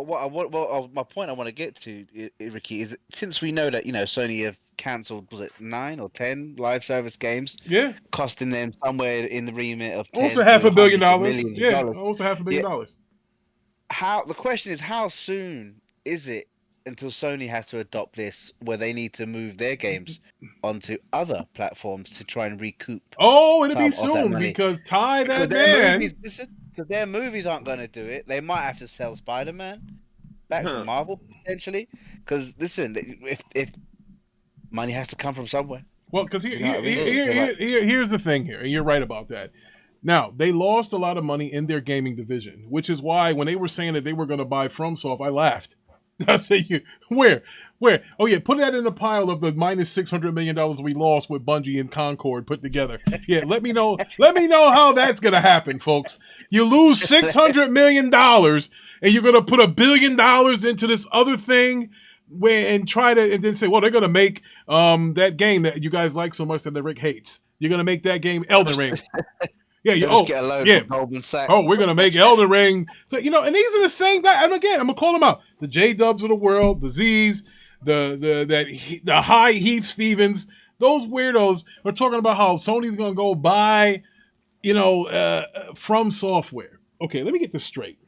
what I want, my point I want to get to, Ricky, is since we know that Sony have cancelled, was it 9 or 10 live service games? Yeah, costing them somewhere in the remit of 10 also $500 million. Yeah, also $500 million. The question is, how soon is it until Sony has to adopt this, where they need to move their games onto other platforms to try and recoup? Oh, it'll be soon because their movies aren't going to do it. They might have to sell Spider-Man back to Marvel potentially. Because listen, if money has to come from somewhere. Well, because here's the thing here, and you're right about that. Now, they lost a lot of money in their gaming division, which is why when they were saying that they were going to buy FromSoft, I laughed. I said, where? Oh, yeah, put that in the pile of the minus $600 million we lost with Bungie and Concord put together. Yeah, let me know how that's going to happen, folks. You lose $600 million, and you're going to put $1 billion into this other thing and then say, well, they're going to make that game that you guys like so much that Rick hates. You're going to make that game Elden Ring. Yeah, we're gonna make Elden Ring. So and these are the same guys. And again, I'm gonna call them out: the Jaydubs of the world, the Z's, the high Heath Stevens. Those weirdos are talking about how Sony's gonna go buy, From Software. Okay, let me get this straight.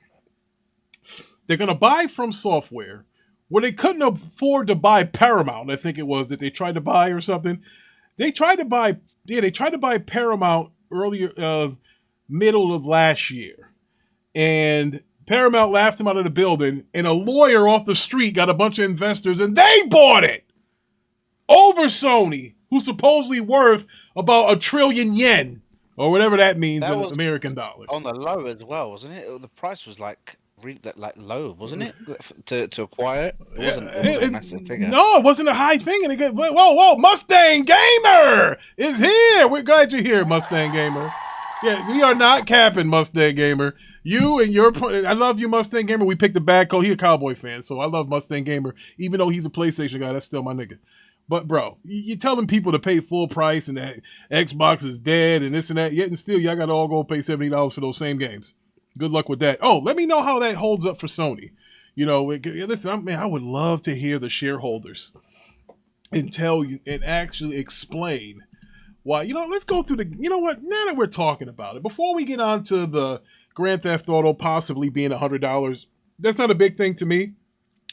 They're going to buy From Software where they couldn't afford to buy Paramount. I think it was that they tried to buy or something. They tried to buy Paramount earlier, middle of last year. And Paramount laughed them out of the building, and a lawyer off the street got a bunch of investors, and they bought it over Sony, who's supposedly worth about 1 trillion yen, or whatever that means in American dollars. On the low as well, wasn't it? The price was like low, wasn't it? To acquire it, it wasn't a massive figure. No, it wasn't a high thing. And it whoa, Mustang Gamer is here. We're glad you're here, Mustang Gamer. Yeah, we are not capping, Mustang Gamer. You and your, I love you, Mustang Gamer. We picked a bad call. He a Cowboy fan, so I love Mustang Gamer. Even though he's a PlayStation guy, that's still my nigga. But bro, you're telling people to pay full price and that Xbox is dead and this and that, yet and still y'all got to all go pay $70 for those same games. Good luck with that. Oh, let me know how that holds up for Sony. You know, listen, I would love to hear the shareholders and tell you and actually explain why. You know, let's go through the, you know what, now that we're talking about it, before we get on to the Grand Theft Auto possibly being $100, that's not a big thing to me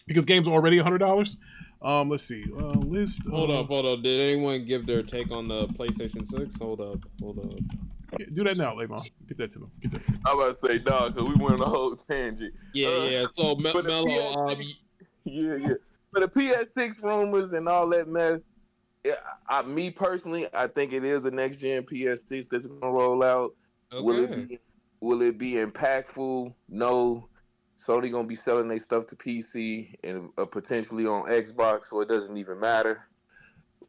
because games are already $100. Let's see. List. Hold up. Did anyone give their take on the PlayStation 6? Hold up. Yeah, do that now, Layvon. Get that to them. I was about to say, dog, because we went on a whole tangent. Yeah. So Melo, yeah. For the PS6 rumors and all that mess, me personally, I think it is a next gen PS6 that's gonna roll out. Okay. Will it be impactful? No. Sony gonna be selling their stuff to PC and potentially on Xbox, so it doesn't even matter.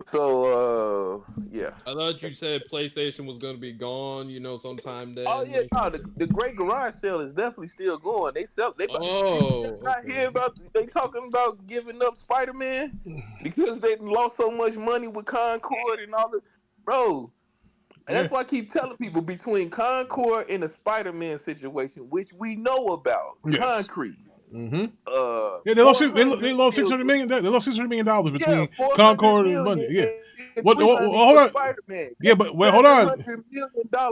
So yeah. I thought you said PlayStation was gonna be gone, sometime then. Oh yeah, no, the Great Garage Sale is definitely still going. They not hear about they talking about giving up Spider-Man because they lost so much money with Concord and all that, bro. And that's why I keep telling people between Concord and the Spider-Man situation, which we know about, concrete. Mm-hmm. They lost $600 million. They lost $600 million between Concord and Bungie. Yeah. Hold on. Yeah, but wait, hold on.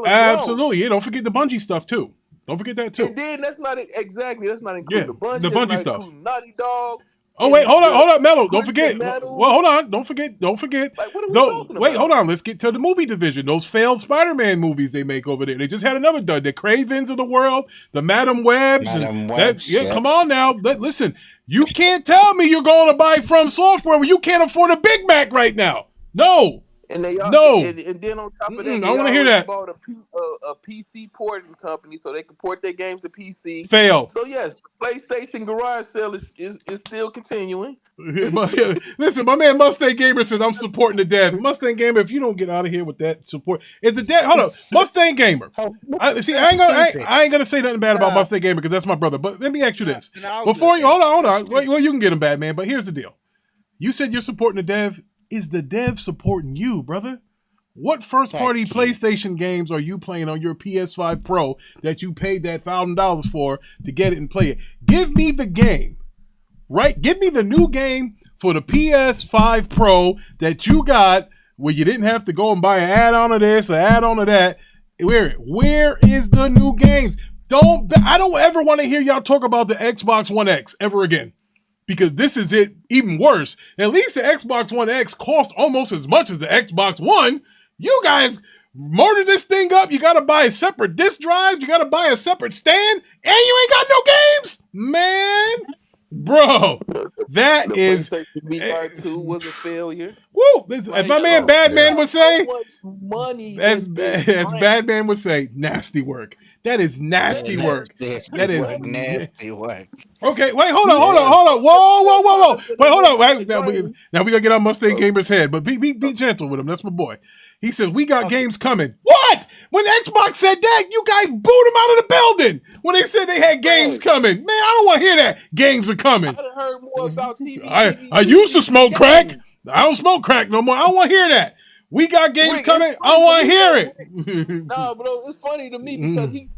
Absolutely. Yeah, don't forget the Bungie stuff too. Don't forget that too. And then that's not including the Bungie. The Bungie stuff. Naughty Dog. Oh wait, hold on, Melo. Don't forget. Well, hold on. Don't forget. Like, what are we talking about? Wait, hold on. Let's get to the movie division. Those failed Spider-Man movies they make over there. They just had another dud. The Cravens of the world, the Madam Webs. Come on now. Listen, you can't tell me you're going to buy From Software when you can't afford a Big Mac right now. No. And they and then on top of that, I want to hear that. Bought a PC porting company so they can port their games to PC. Fail. So yes, PlayStation Garage Sale is still continuing. Listen, my man Mustang Gamer said I'm supporting the dev. Mustang Gamer, if you don't get out of here with that support, it's the dev. Hold up, Mustang Gamer. I ain't gonna say nothing bad about Mustang Gamer because that's my brother. But let me ask you this: before you hold on. Well, you can get him bad, man. But here's the deal: you said you're supporting the dev. Is the dev supporting you, brother? What first-party PlayStation games are you playing on your PS5 Pro that you paid that $1,000 for to get it and play it? Give me the game, right? Give me the new game for the PS5 Pro that you got where you didn't have to go and buy an add-on of this, an add-on of that. Where is the new games? I don't ever want to hear y'all talk about the Xbox One X ever again. Because this is it, even worse. At least the Xbox One X cost almost as much as the Xbox One. You guys murder this thing up. You got to buy separate disk drives. You got to buy a separate stand. And you ain't got no games. Man. Bro, that is... VR 2 was a failure. Woo! As my man Badman would say... So much money as Badman would say, nasty work. That is nasty work. That is nasty work. Okay, wait, hold on. Whoa. Wait, hold on. Now we gonna get on Mustang Gamer's head, but be gentle with him. That's my boy. He says we got games coming. What? When Xbox said that, you guys booed him out of the building. When they said they had games coming, man, I don't want to hear that. Games are coming. I heard more about TV. I used to smoke crack. I don't smoke crack no more. I don't want to hear that. We got games coming. I don't want to hear it. Nah, bro, it's funny to me because he's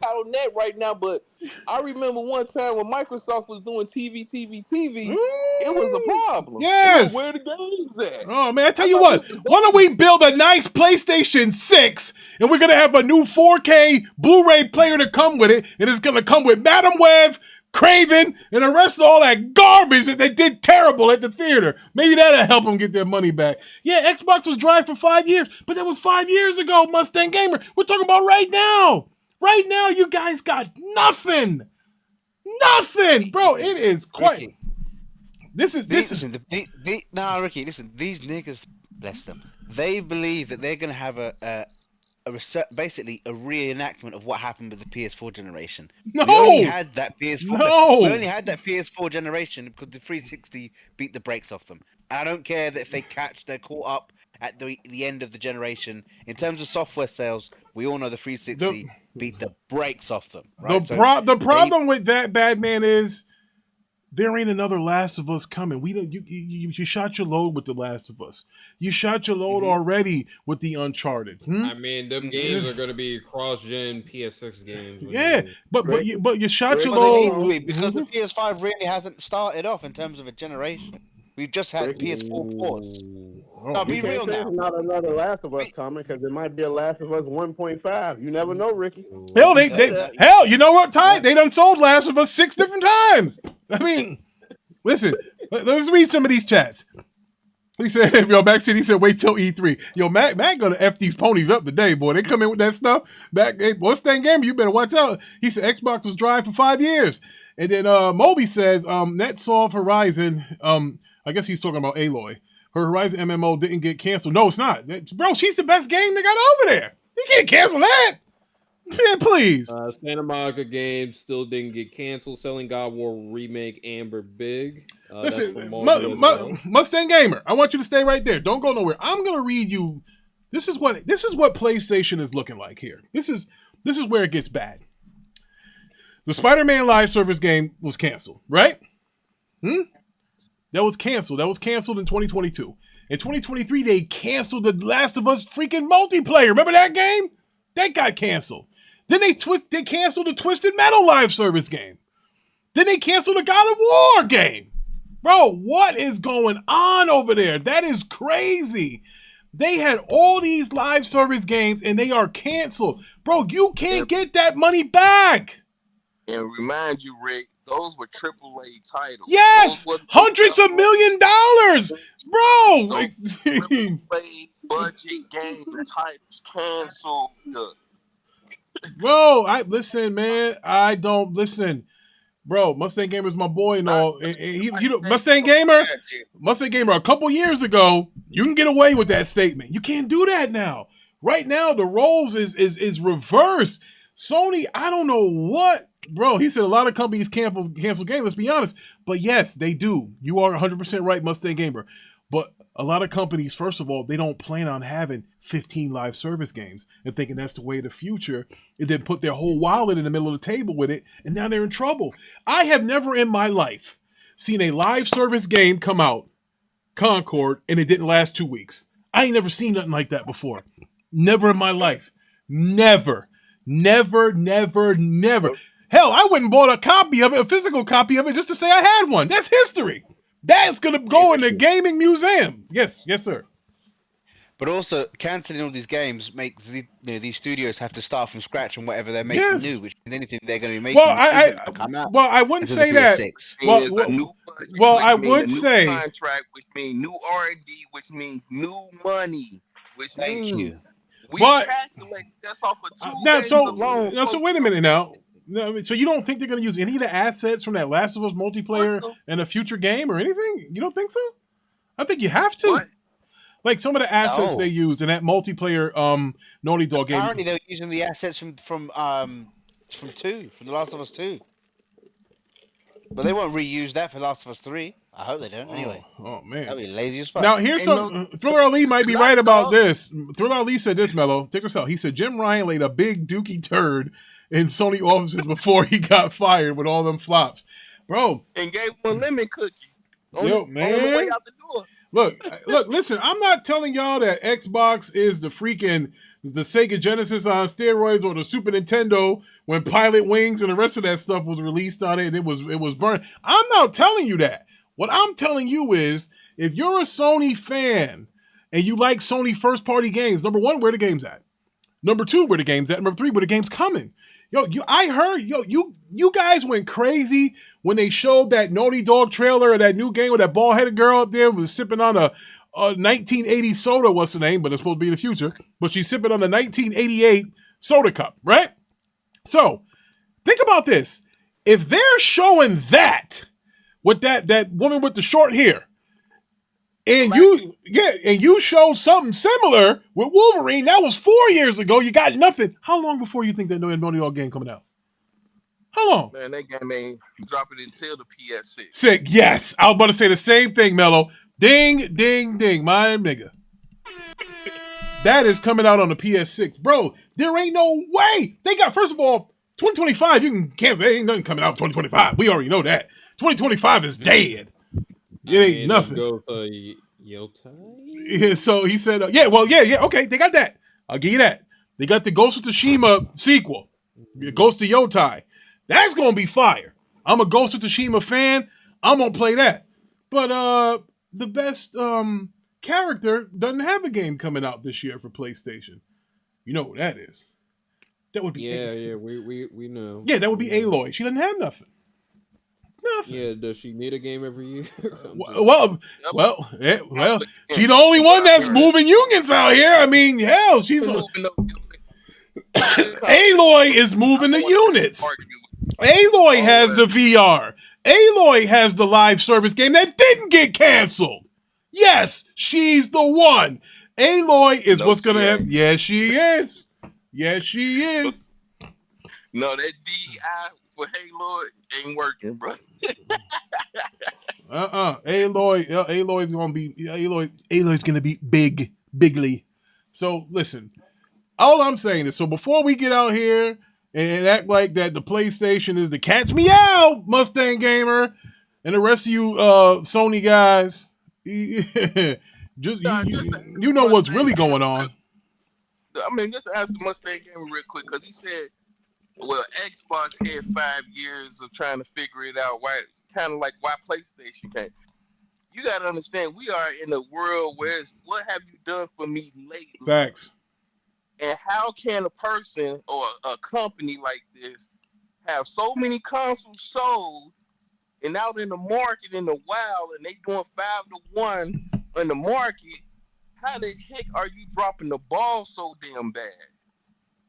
touting that right now. But I remember one time when Microsoft was doing TV, it was a problem. Yes. Where the games at? Oh man, I tell you what. Why don't we build a nice PlayStation 6 and we're gonna have a new 4K Blu-ray player to come with it, and it's gonna come with Madam Web, Craven, and the rest of all that garbage that they did terrible at the theater. Maybe that'll help them get their money back. Yeah, Xbox was dry for 5 years, but that was 5 years ago, Mustang Gamer. We're talking about right now. Right now, you guys got nothing. Nothing, bro. It is quite. Ricky, this is. Listen, Ricky, listen. These niggas, bless them. They believe that they're gonna have basically a reenactment of what happened with the PS4 generation. No, we only had that PS4. No, we only had that PS4 generation because the 360 beat the brakes off them. And I don't care that if they're caught up at the end of the generation. In terms of software sales, we all know the 360 beat the brakes off them. Right? The problem with that, Badman, is there ain't another Last of Us coming. We don't. You shot your load with the Last of Us. You shot your load already with the Uncharted. I mean, them games are going to be cross-gen PS6 games. Yeah, but you shot your load because the PS5 really hasn't started off in terms of a generation. We've just had PS4 ports. No, be real now. There's not another Last of Us coming because there might be a Last of Us 1.5. You never know, Ricky. Hell, hell, you know what, Ty? They done sold Last of Us 6 different times. I mean, listen, let's read some of these chats. He said, yo, Mac City said, wait till E3. Yo, Mac gonna F these ponies up today, boy. They come in with that stuff. Hey, Mustang Gamer, you better watch out. He said Xbox was dry for 5 years. And then Moby says, NetSolve Horizon, I guess he's talking about Aloy. Her Horizon MMO didn't get canceled. No, it's not. Bro, she's the best game they got over there. You can't cancel that. Man, please. Santa Monica Games still didn't get canceled. Selling God War Remake Amber Big. Listen, Mustang Gamer, I want you to stay right there. Don't go nowhere. I'm gonna read you. This is what PlayStation is looking like here. This is where it gets bad. The Spider-Man Live Service game was canceled, right? That was canceled. That was canceled in 2022. In 2023, they canceled the Last of Us freaking multiplayer. Remember that game? That got canceled. Then they canceled the Twisted Metal Live Service game. Then they canceled the God of War game. Bro, what is going on over there? That is crazy. They had all these live service games and they are canceled. Bro, you can't get that money back. And remind you, Rick, those were AAA titles. Yes, hundreds of $1 million, bro. AAA budget game titles canceled. Bro, listen, man. I don't listen, bro. Mustang Gamer's my boy and all. Mustang Gamer. A couple years ago, you can get away with that statement. You can't do that now. Right now, the roles is reversed. Sony, I don't know what. Bro, he said a lot of companies cancel games, let's be honest. But yes, they do. You are 100% right, Mustang Gamer. But a lot of companies, first of all, they don't plan on having 15 live service games and thinking that's the way of the future, and then put their whole wallet in the middle of the table with it, and now they're in trouble. I have never in my life seen a live service game come out, Concord, and it didn't last 2 weeks. I ain't never seen nothing like that before. Never in my life. Never. Hell, I went and bought a copy of it, a physical copy of it, just to say I had one. That's history. That's going to go in the gaming museum. Yes, sir. But also, cancelling all these games makes these studios have to start from scratch on whatever they're making new, which is anything they're going to be making. I wouldn't say that. Well, I would say contract, which means new R&D, which means new money, which means we calculate that's off of 2 days alone. So wait a minute now. No, so you don't think they're going to use any of the assets from that Last of Us multiplayer in a future game or anything? You don't think so? I think you have to. What? Like some of the assets they used in that multiplayer Naughty Dog game. Apparently they're using the assets from The Last of Us 2. But they won't reuse that for Last of Us 3. I hope they don't. Anyway. Oh man. That'd be lazy as fuck. Now here's Thriller Ali might be right about this. Thriller Ali said this, Melo. Check this out. He said Jim Ryan laid a big dookie turd in Sony offices before he got fired with all them flops. Bro. And gave him a lemon cookie. Yo, man. On the way out the door. Look, listen, I'm not telling y'all that Xbox is the Sega Genesis on steroids or the Super Nintendo when Pilot Wings and the rest of that stuff was released on it and it was burned. I'm not telling you that. What I'm telling you is, if you're a Sony fan and you like Sony first-party games, number one, where the game's at? Number two, where the game's at? Number three, where the game's coming? Yo, I heard, you guys went crazy when they showed that Naughty Dog trailer of that new game with that bald-headed girl up there was sipping on a 1980 soda. What's the name? But it's supposed to be in the future. But she's sipping on the 1988 soda cup, right? So think about this. If they're showing that with that woman with the short hair, and you show something similar with Wolverine, that was 4 years ago. You got nothing. How long before you think that Naughty Dog game coming out? How long? Man, that game ain't dropping until the PS6. Sick. Yes, I was about to say the same thing, Melo. Ding, ding, ding, my nigga. That is coming out on the PS6, bro. There ain't no way. They got, first of all, 2025. You can cancel. There ain't nothing coming out in 2025. We already know that. 2025 is dead. It ain't nothing. Go for Yotai? Yeah, so he said, okay, they got that. I'll give you that. They got the Ghost of Tsushima sequel, Ghost of Yotai. That's gonna be fire. I'm a Ghost of Tsushima fan. I'm gonna play that. But the best character doesn't have a game coming out this year for PlayStation. You know who that is? That would be we know. Yeah, that would be Aloy. She doesn't have nothing. Nothing. Yeah, does she need a game every year? well, she's the only one that's moving unions out here. I mean, hell, she's Aloy is moving the units. Aloy has the VR. Aloy has the live service game that didn't get canceled. Yes, she's the one. Aloy is what's gonna happen. Yes, she is. Yes, she is. No, that DI for Halo ain't working, bro. Aloy's gonna be bigly. So listen, all I'm saying is, so before we get out here and act like that the PlayStation is the cat's meow Mustang gamer and the rest of you Sony guys, you know what's really going on. I mean, just ask the Mustang gamer real quick, because he said, well, Xbox had 5 years of trying to figure it out. Why PlayStation came. You got to understand, we are in a world where it's, what have you done for me lately? Facts. And how can a person or a company like this have so many consoles sold and out in the market in the wild, and they doing 5-1 in the market? How the heck are you dropping the ball so damn bad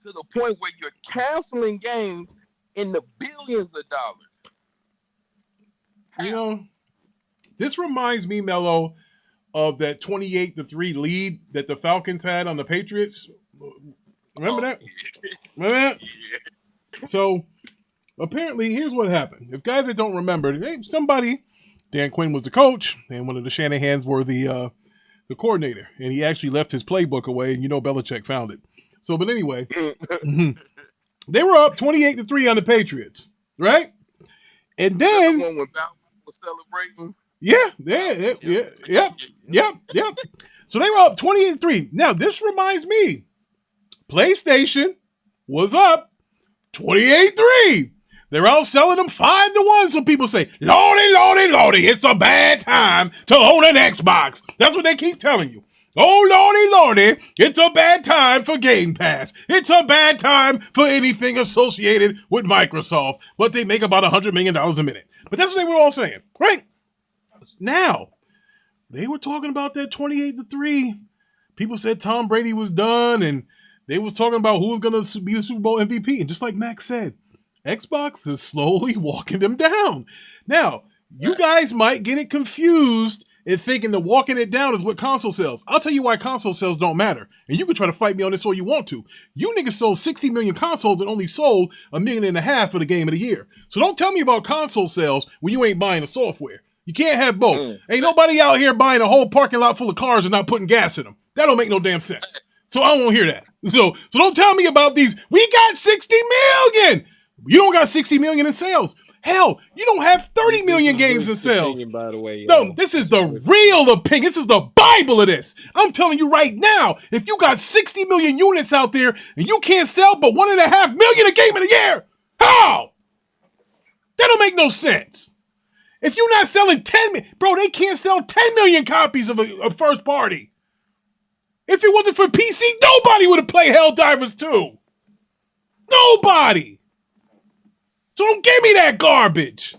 to the point where you're canceling games in the billions of dollars? You know, this reminds me, Melo, of that 28-3 lead that the Falcons had on the Patriots. Remember that? Remember that? Yeah. So apparently, here's what happened. If guys that don't remember, somebody, Dan Quinn was the coach, and one of the Shanahans were the coordinator, and he actually left his playbook away, and Belichick found it. So, but anyway, they were up 28-3 on the Patriots, right? And then the one when Bowser was celebrating. Yep. So they were up 28-3. Now this reminds me, PlayStation was up 28-3. They're out selling them 5-1. Some people say, Lordy, it's a bad time to own an Xbox. That's what they keep telling you. Oh, Lordy, it's a bad time for Game Pass. It's a bad time for anything associated with Microsoft. But they make about $100 million a minute. But that's what they were all saying, right? Now, they were talking about that 28-3. People said Tom Brady was done, and they was talking about who was going to be the Super Bowl MVP. And just like Max said, Xbox is slowly walking them down. Now, you guys might get it confused and thinking that walking it down is what console sales. I'll tell you why console sales don't matter. And you can try to fight me on this all you want to. You niggas sold 60 million consoles and only sold 1.5 million for the game of the year. So don't tell me about console sales when you ain't buying the software. You can't have both. Ain't nobody out here buying a whole parking lot full of cars and not putting gas in them. That don't make no damn sense. So I won't hear that. So don't tell me about these. We got 60 million. You don't got 60 million in sales. Hell, you don't have 30 million games in sales. Opinion, by the way, no, this is the real opinion. This is the Bible of this. I'm telling you right now, if you got 60 million units out there and you can't sell but 1.5 million a game in a year, how? That don't make no sense. If you're not selling 10 million, bro, they can't sell 10 million copies of a first party. If it wasn't for PC, nobody would have played Helldivers 2. Nobody. So don't give me that garbage.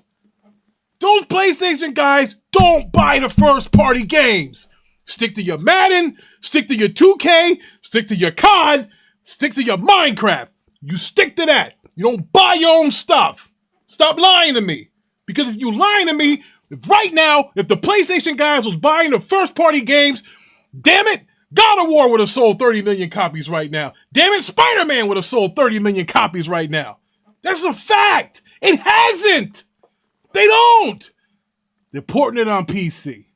Those PlayStation guys don't buy the first party games. Stick to your Madden, stick to your 2K, stick to your COD, stick to your Minecraft. You stick to that. You don't buy your own stuff. Stop lying to me. Because if you lying to me, right now, if the PlayStation guys was buying the first party games, damn it, God of War would have sold 30 million copies right now. Damn it, Spider-Man would have sold 30 million copies right now. That's a fact. It hasn't. They don't. They're porting it on PC.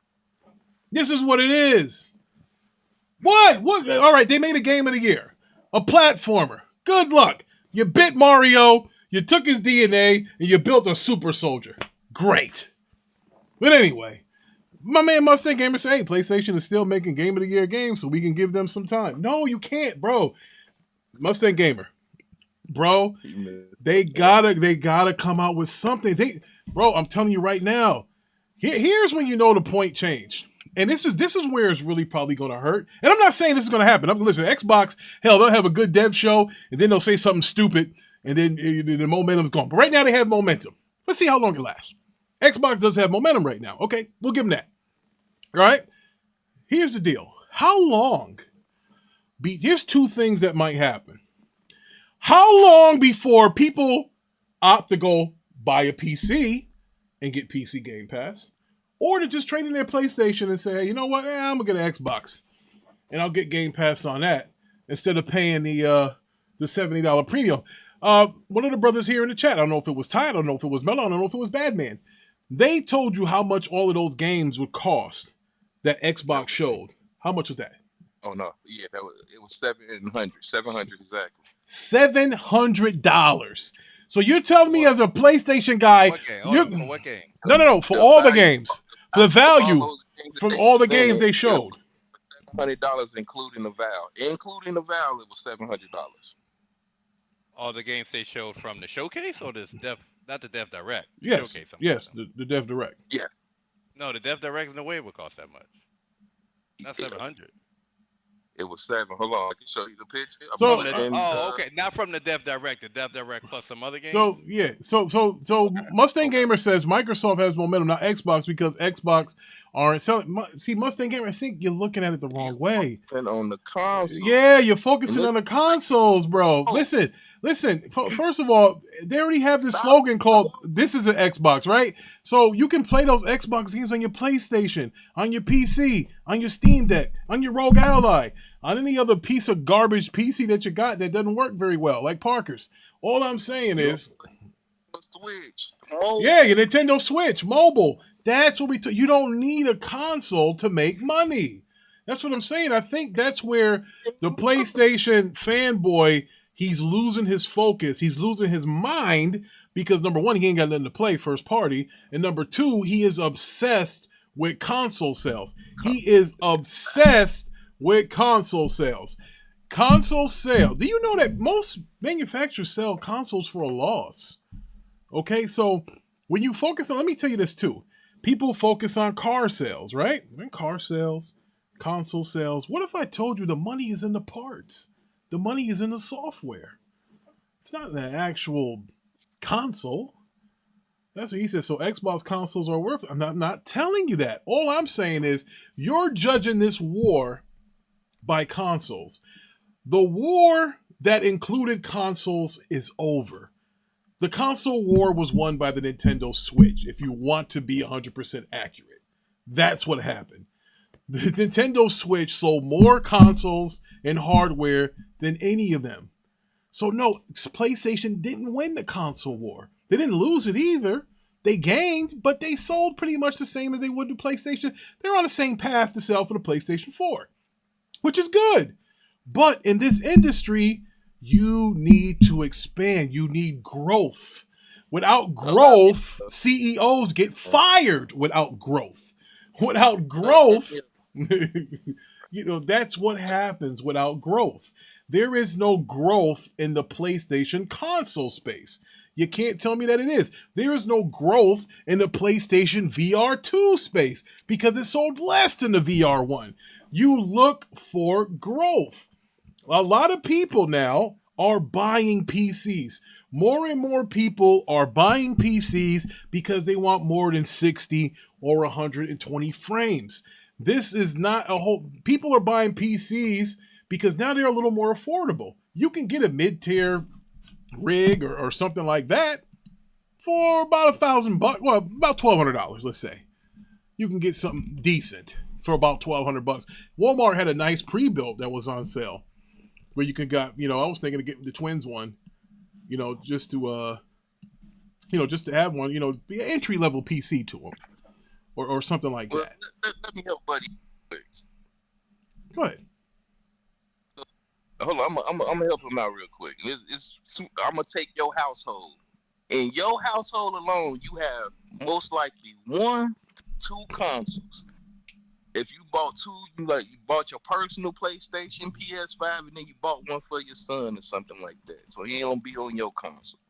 This is what it is. What? All right, they made a game of the year. A platformer. Good luck. You bit Mario, you took his DNA, and you built a super soldier. Great. But anyway, my man Mustang Gamer said, hey, PlayStation is still making Game of the Year games, so we can give them some time. No, you can't, bro. Mustang Gamer. Bro, they gotta come out with something. Bro, I'm telling you right now, here's when you know the point changed. And this is where it's really probably going to hurt. And I'm not saying this is going to happen. Listen, Xbox, hell, they'll have a good dev show, and then they'll say something stupid, and then the momentum's gone. But right now they have momentum. Let's see how long it lasts. Xbox does have momentum right now. Okay, we'll give them that. All right? Here's the deal. How long? Here's two things that might happen. How long before people opt to go buy a PC and get PC Game Pass, or to just trade in their PlayStation and say, hey, you know what? I'm going to get an Xbox, and I'll get Game Pass on that instead of paying the $70 premium. One of the brothers here in the chat, I don't know if it was Ty, I don't know if it was Melo, I don't know if it was Badman. They told you how much all of those games would cost that Xbox showed. How much was that? Oh, no. Yeah, it was 700 exactly. $700. So you're telling me as a PlayStation guy, what game? No, for all the games, for the value from all the games they showed. $700 including the Val. Including the Val, it was $700. All the games they showed from the showcase, or this not the Dev Direct? Yes, Showcase yes, the Dev Direct. Yeah. No, the Dev Direct in no way would cost that much. Not 700. It was 7. Hold on, I can show you the picture. Okay, not from the Dev Direct. The Dev Direct plus some other games. So yeah, so Mustang Gamer says Microsoft has momentum, not Xbox, because Xbox aren't selling. See, Mustang Gamer, I think you're looking at it the wrong way. On the console. Yeah, you're focusing on the consoles, bro. Listen. First of all, they already have this slogan called "This is an Xbox," right? So you can play those Xbox games on your PlayStation, on your PC, on your Steam Deck, on your Rogue Ally, on any other piece of garbage PC that you got that doesn't work very well, like Parker's. All I'm saying is, Switch. Yeah, your Nintendo Switch, mobile. That's what you don't need a console to make money. That's what I'm saying. I think that's where the PlayStation fanboy, he's losing his focus. He's losing his mind because, number one, he ain't got nothing to play first party. And number two, he is obsessed with console sales. He is obsessed with console sales. Console sale. Do you know that most manufacturers sell consoles for a loss? Okay, so when you focus on, let me tell you this too. People focus on car sales, right? Car sales, console sales. What if I told you the money is in the parts? The money is in the software. It's not in the actual console. That's what he says. So Xbox consoles are worth it. I'm not telling you that. All I'm saying is you're judging this war by consoles. The war that included consoles is over. The console war was won by the Nintendo Switch, if you want to be 100% accurate. That's what happened. The Nintendo Switch sold more consoles and hardware than any of them. So no, PlayStation didn't win the console war. They didn't lose it either. They gained, but they sold pretty much the same as they would to PlayStation. They're on the same path to sell for the PlayStation 4, which is good. But in this industry, you need to expand. You need growth. Without growth, CEOs get fired without growth. Without growth, that's what happens without growth. There is no growth in the PlayStation console space. You can't tell me that it is. There is no growth in the PlayStation VR2 space because it sold less than the VR1. You look for growth. A lot of people now are buying PCs. More and more people are buying PCs because they want more than 60 or 120 frames. This is not a whole. People are buying PCs because now they're a little more affordable. You can get a mid-tier rig or something like that for about $1,000. Well, about $1,200, let's say. You can get something decent for about $1,200. Walmart had a nice pre-built that was on sale where you could got. I was thinking of getting the twins one. Just to just to have one. Be an entry level PC to them, or something like that. Let me help Buddy. Go ahead. Hold on, I'm gonna help him out real quick. I'm gonna take your household. In your household alone, you have most likely 1 to 2 consoles. If you bought 2, you bought your personal PlayStation, PS5, and then you bought one for your son or something like that. So he don't be on your console.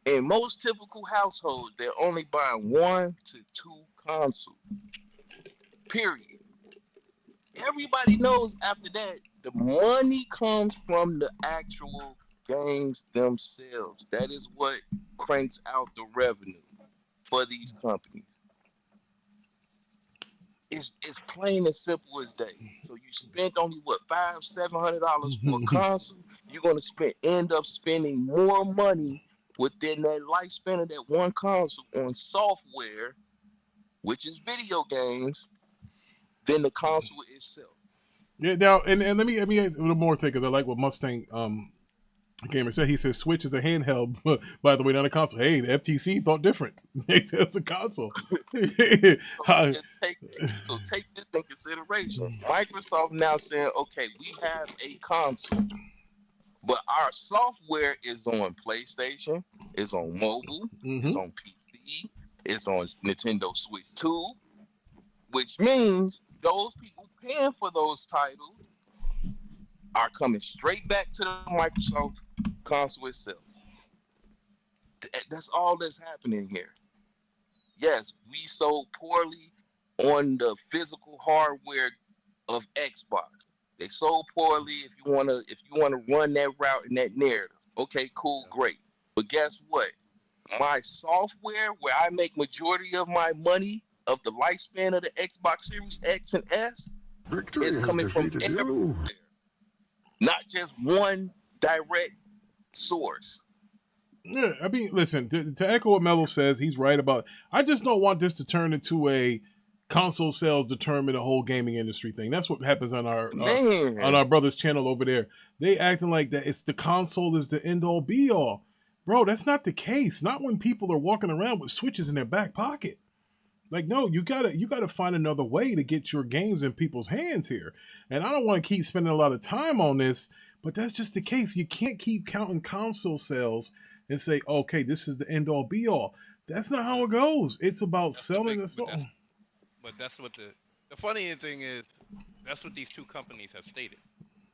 In most typical households, they're only buying 1 to 2 consoles. Period. Everybody knows after that, the money comes from the actual games themselves. That is what cranks out the revenue for these companies. It's plain and simple as that. So you spent only $500-$700 for a console. You're gonna end up spending more money within that lifespan of that one console on software, which is video games, than the console itself. Yeah. Now, and let me add a little more thing because I like what Mustang Gamer said. He says Switch is a handheld, by the way, not a console. Hey, the FTC thought different. It's a console. So take this in consideration. Microsoft now saying, okay, we have a console, but our software is on PlayStation, it's on mobile, it's on PC, it's on Nintendo Switch 2, which means those people paying for those titles are coming straight back to the Microsoft console itself. That's all that's happening here. Yes, we sold poorly on the physical hardware of Xbox. They sold poorly if you wanna run that route and that narrative. Okay, cool, great. But guess what? My software, where I make majority of my money of the lifespan of the Xbox Series X and S, is coming from everywhere. Not just one direct source. Yeah, I mean, listen, to echo what Melo says, he's right about. I just don't want this to turn into a console sales determine the whole gaming industry thing. That's what happens on our brother's channel over there. They acting like that it's the console is the end all be all. Bro, that's not the case. Not when people are walking around with Switches in their back pocket. Like, no, you gotta find another way to get your games in people's hands here. And I don't want to keep spending a lot of time on this, but that's just the case. You can't keep counting console sales and say, okay, this is the end all be all. That's not how it goes. It's about selling and so. But that's what the funny thing is. That's what these two companies have stated.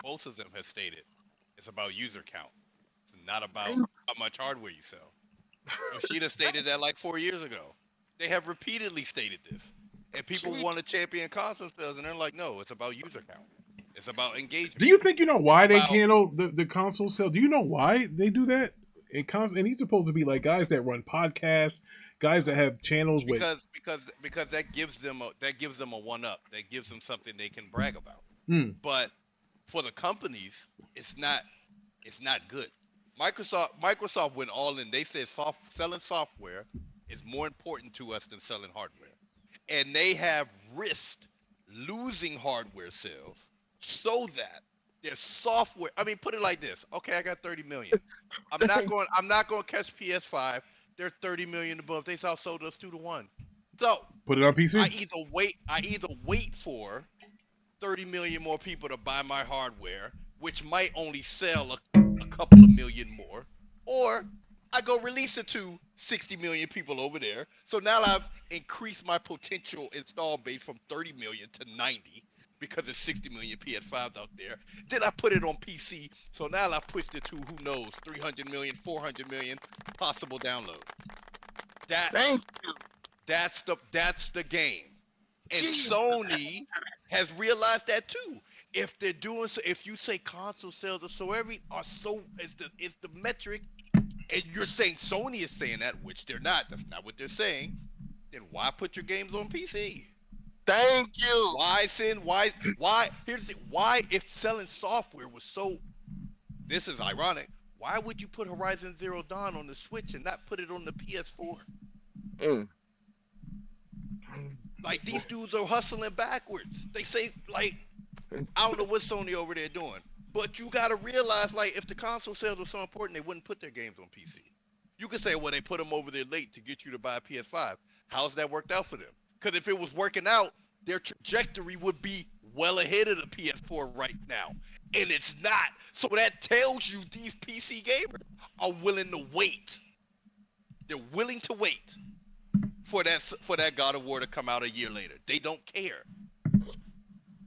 Both of them have stated it's about user count. It's not about how much hardware you sell. Yoshida stated that like 4 years ago. They have repeatedly stated this, and people want to champion console sales, and they're like, no, it's about user count. It's about engagement. Do you think you know why they handle the console sale? Do you know why they do that? And he's supposed to be like guys that run podcasts, guys that have channels with because that gives them a one up. That gives them something they can brag about. But for the companies, it's not good. Microsoft went all in. They said selling software is more important to us than selling hardware. And they have risked losing hardware sales so that their software, I mean, put it like this. Okay, I got 30 million. I'm not going to catch PS5. They're 30 million above. They outsold us 2-1. So put it on PC. I either wait for 30 million more people to buy my hardware, which might only sell a couple of million more, or I go release it to 60 million people over there. So now I've increased my potential install base from 30 million to 90 because there's 60 million PS5s out there. Then I put it on PC. So now I've pushed it to, who knows, 300 million, 400 million possible downloads. That's the game. And Sony has realized that too. If they're doing so, if you say console sales is the metric, and you're saying Sony is saying that, which they're not. That's not what they're saying. Then why put your games on PC? Thank you. Why send? Why? Here's the thing. Why, if selling software was so, this is ironic. Why would you put Horizon Zero Dawn on the Switch and not put it on the PS4? Like, these dudes are hustling backwards. They say, like, I don't know what Sony over there doing, but you gotta realize, like, if the console sales were so important, they wouldn't put their games on PC. You could say, well, they put them over there late to get you to buy a PS5. How's that worked out for them? Because if it was working out, their trajectory would be well ahead of the PS4 right now, and it's not. So that tells you these PC gamers are willing to wait. They're willing to wait for that God of War to come out a year later. They don't care.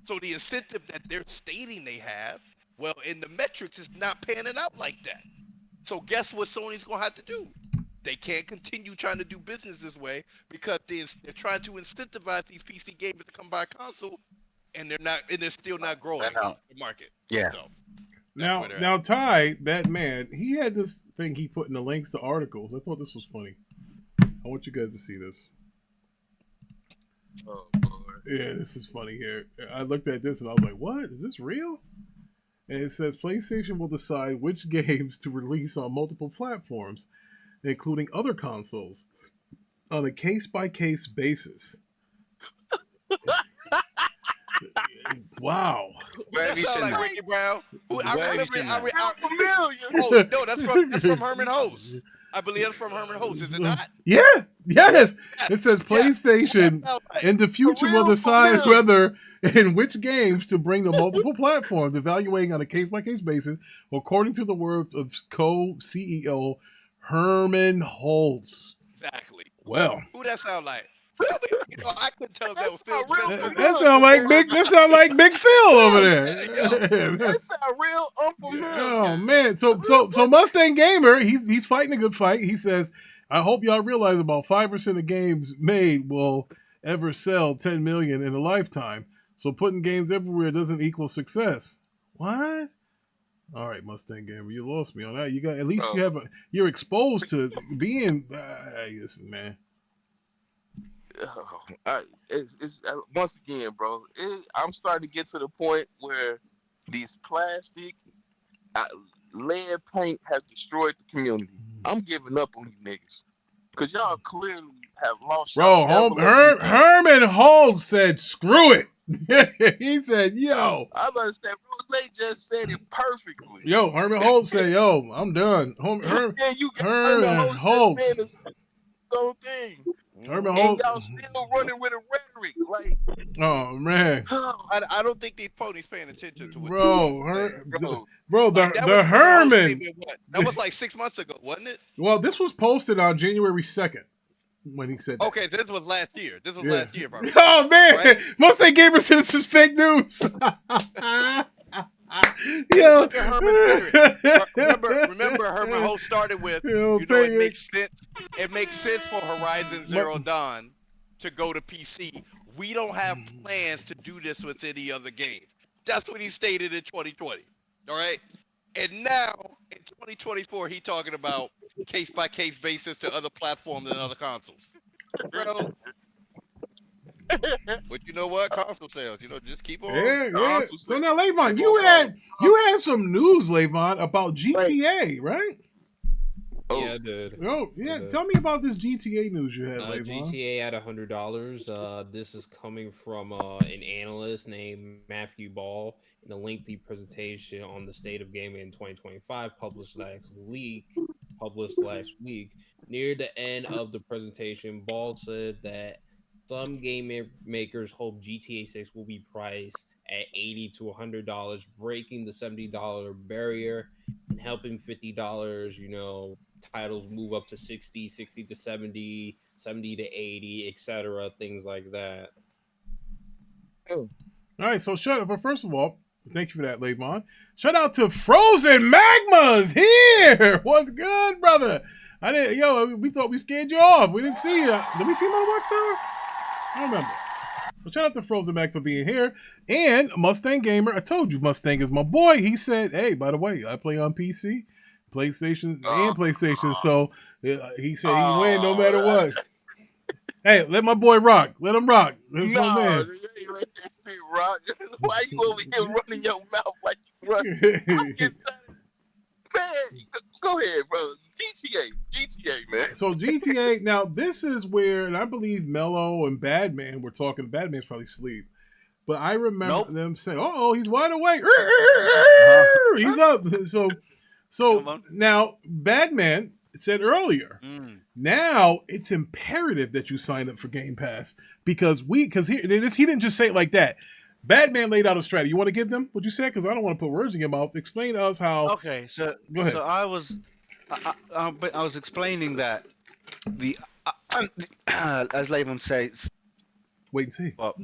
So the incentive that they're stating they have, well, in the metrics, is not panning out like that. So guess what Sony's gonna have to do? They can't continue trying to do business this way because they're trying to incentivize these PC gamers to come buy a console, and they're still not growing the market. Yeah. So, now Ty, that man, he had this thing he put in the links to articles. I thought this was funny. I want you guys to see this. Oh, boy. Yeah, this is funny here. I looked at this and I was like, what? Is this real? And it says PlayStation will decide which games to release on multiple platforms, including other consoles, on a case-by-case basis. Wow. That sounds like Ricky Brown. Oh, no, that's from Herman Hulst. I believe that's from Herman Hulst, is it not? Yeah, yes. It says PlayStation in the future will decide whether and which games to bring to multiple platforms, evaluating on a case-by-case basis, according to the words of co-CEO Herman Hulst. Exactly. Well, who that sound like? I couldn't tell if that was Phil. That sound like Big Phil over there. That sound real unfamiliar. Oh man, so Mustang Gamer, he's fighting a good fight. He says, "I hope y'all realize about 5% of games made will ever sell 10 million in a lifetime. So putting games everywhere doesn't equal success." What? All right, Mustang Gamer, you lost me on that. You got at least you're exposed to being. Listen, man. It's once again, bro. I'm starting to get to the point where these plastic lead paint has destroyed the community. I'm giving up on you niggas because y'all clearly have lost. Bro, Herman Hulst said, "Screw it." He said, "Yo." I'm about to say, Rose just said it perfectly. Yo, Herman Hulst said, "Yo, I'm done." Herman Hulst. Herman Hulst. And y'all still running with a rhetoric, like. Oh man. I don't think these ponies paying attention to what. The Herman. That was like 6 months ago, wasn't it? Well, this was posted on January 2nd when he said that. Okay, this was last year. Last year, bro. Oh man, right? Mustang Gamer said this is fake news. Yo. Remember Herman Hulst started with, it makes sense. It makes sense for Horizon Zero Dawn to go to PC. We don't have plans to do this with any other games. That's what he stated in 2020. All right? And now, in 2024, he talking about case-by-case basis to other platforms and other consoles. Bro. But you know what? Console sales, just keep on. Yeah. So now, Levon, you had some news, Levon, about GTA, right? Yeah, I did. Oh, yeah. Tell me about this GTA news you had, Levon. GTA at $100. This is coming from an analyst named Matthew Ball in a lengthy presentation on the state of gaming in 2025, published last week. Near the end of the presentation, Ball said that some game makers hope GTA 6 will be priced at $80 to $100, breaking the $70 barrier and helping $50, titles move up to 60 to 70 to 80, etc., things like that. All right, so but first of all, thank you for that, Levon. Shout out to Frozen Magmas here. What's good, brother? We thought we scared you off. We didn't see you. Did we see him on the Watchtower? I don't remember. Well, shout out to Frozen Mac for being here. And Mustang Gamer, I told you Mustang is my boy. He said, hey, by the way, I play on PC. PlayStation and PlayStation. So he said he win no matter what. Hey, let my boy rock. Let him rock. That's my man. You ain't let that shit rock. Why you over here running your mouth like you run? I'm getting man, go ahead, bro. GTA, man. So GTA, now this is where, and I believe Melo and Badman were talking. Badman's probably asleep. But I remember them saying, "Oh, he's wide awake. He's up." So now Badman said earlier, now it's imperative that you sign up for Game Pass because he didn't just say it like that. Badman laid out a strategy. You want to give them what you said? Because I don't want to put words in your mouth. Explain to us how. Okay, so go ahead. So I was explaining that as Laban says. Wait and see. Well,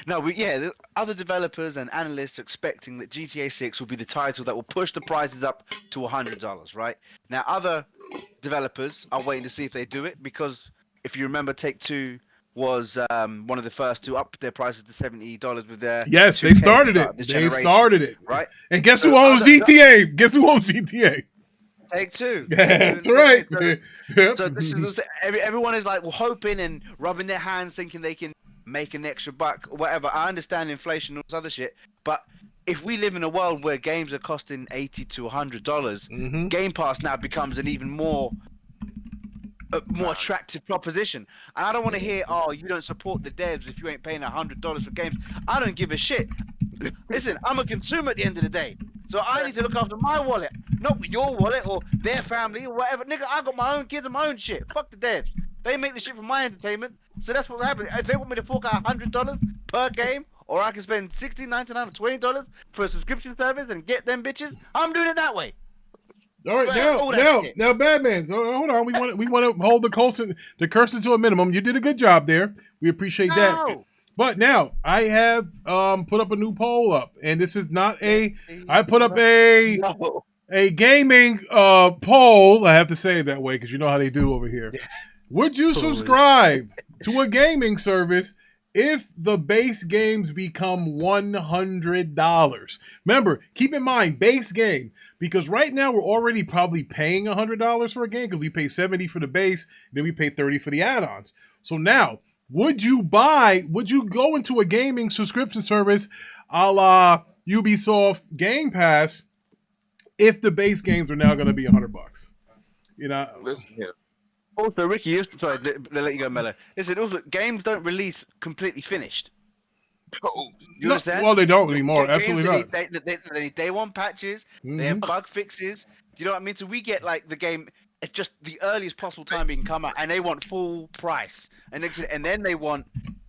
the other developers and analysts are expecting that GTA 6 will be the title that will push the prices up to $100, right? Now, other developers are waiting to see if they do it because if you remember, Take-Two was one of the first to up their prices to $70 with their yes, they started it. They started it, right? And guess who owns GTA? Guess who owns GTA? Take-Two. That's right. So this is everyone is like hoping and rubbing their hands, thinking they can make an extra buck or whatever. I understand inflation and all this other shit, but if we live in a world where games are costing $80 to $100, Game Pass now becomes an even more attractive proposition. And I don't want to hear, oh, you don't support the devs if you ain't paying $100 for games. I don't give a shit. Listen, I'm a consumer at the end of the day, so I need to look after my wallet, not your wallet or their family or whatever. Nigga, I got my own kids and my own shit. Fuck the devs. They make the shit for my entertainment, so that's what's happening. If they want me to fork out $100 per game, or I can spend $16, $19, $20 for a subscription service and get them bitches, I'm doing it that way. All right, now, Badman. Hold on, we want to hold the curse to a minimum. You did a good job there. We appreciate that. But now I have put up a new poll up, and this is not I put up a gaming poll. I have to say it that way because you know how they do over here. Would you subscribe to a gaming service if the base games become $100? Remember, keep in mind, base game, because right now we're already probably paying $100 for a game because we pay $70 for the base, then we pay $30 for the add-ons. So now, would you go into a gaming subscription service a la Ubisoft Game Pass if the base games are now going to be $100? You know, listen here. Also, Ricky, sorry, they let you go, Melo. Listen, also, games don't release completely finished. You understand? Well, they don't anymore. Absolutely not. They need day one patches. They have bug fixes. Do you know what I mean? So we get like the game at just the earliest possible time it can come out, and they want full price, and then they want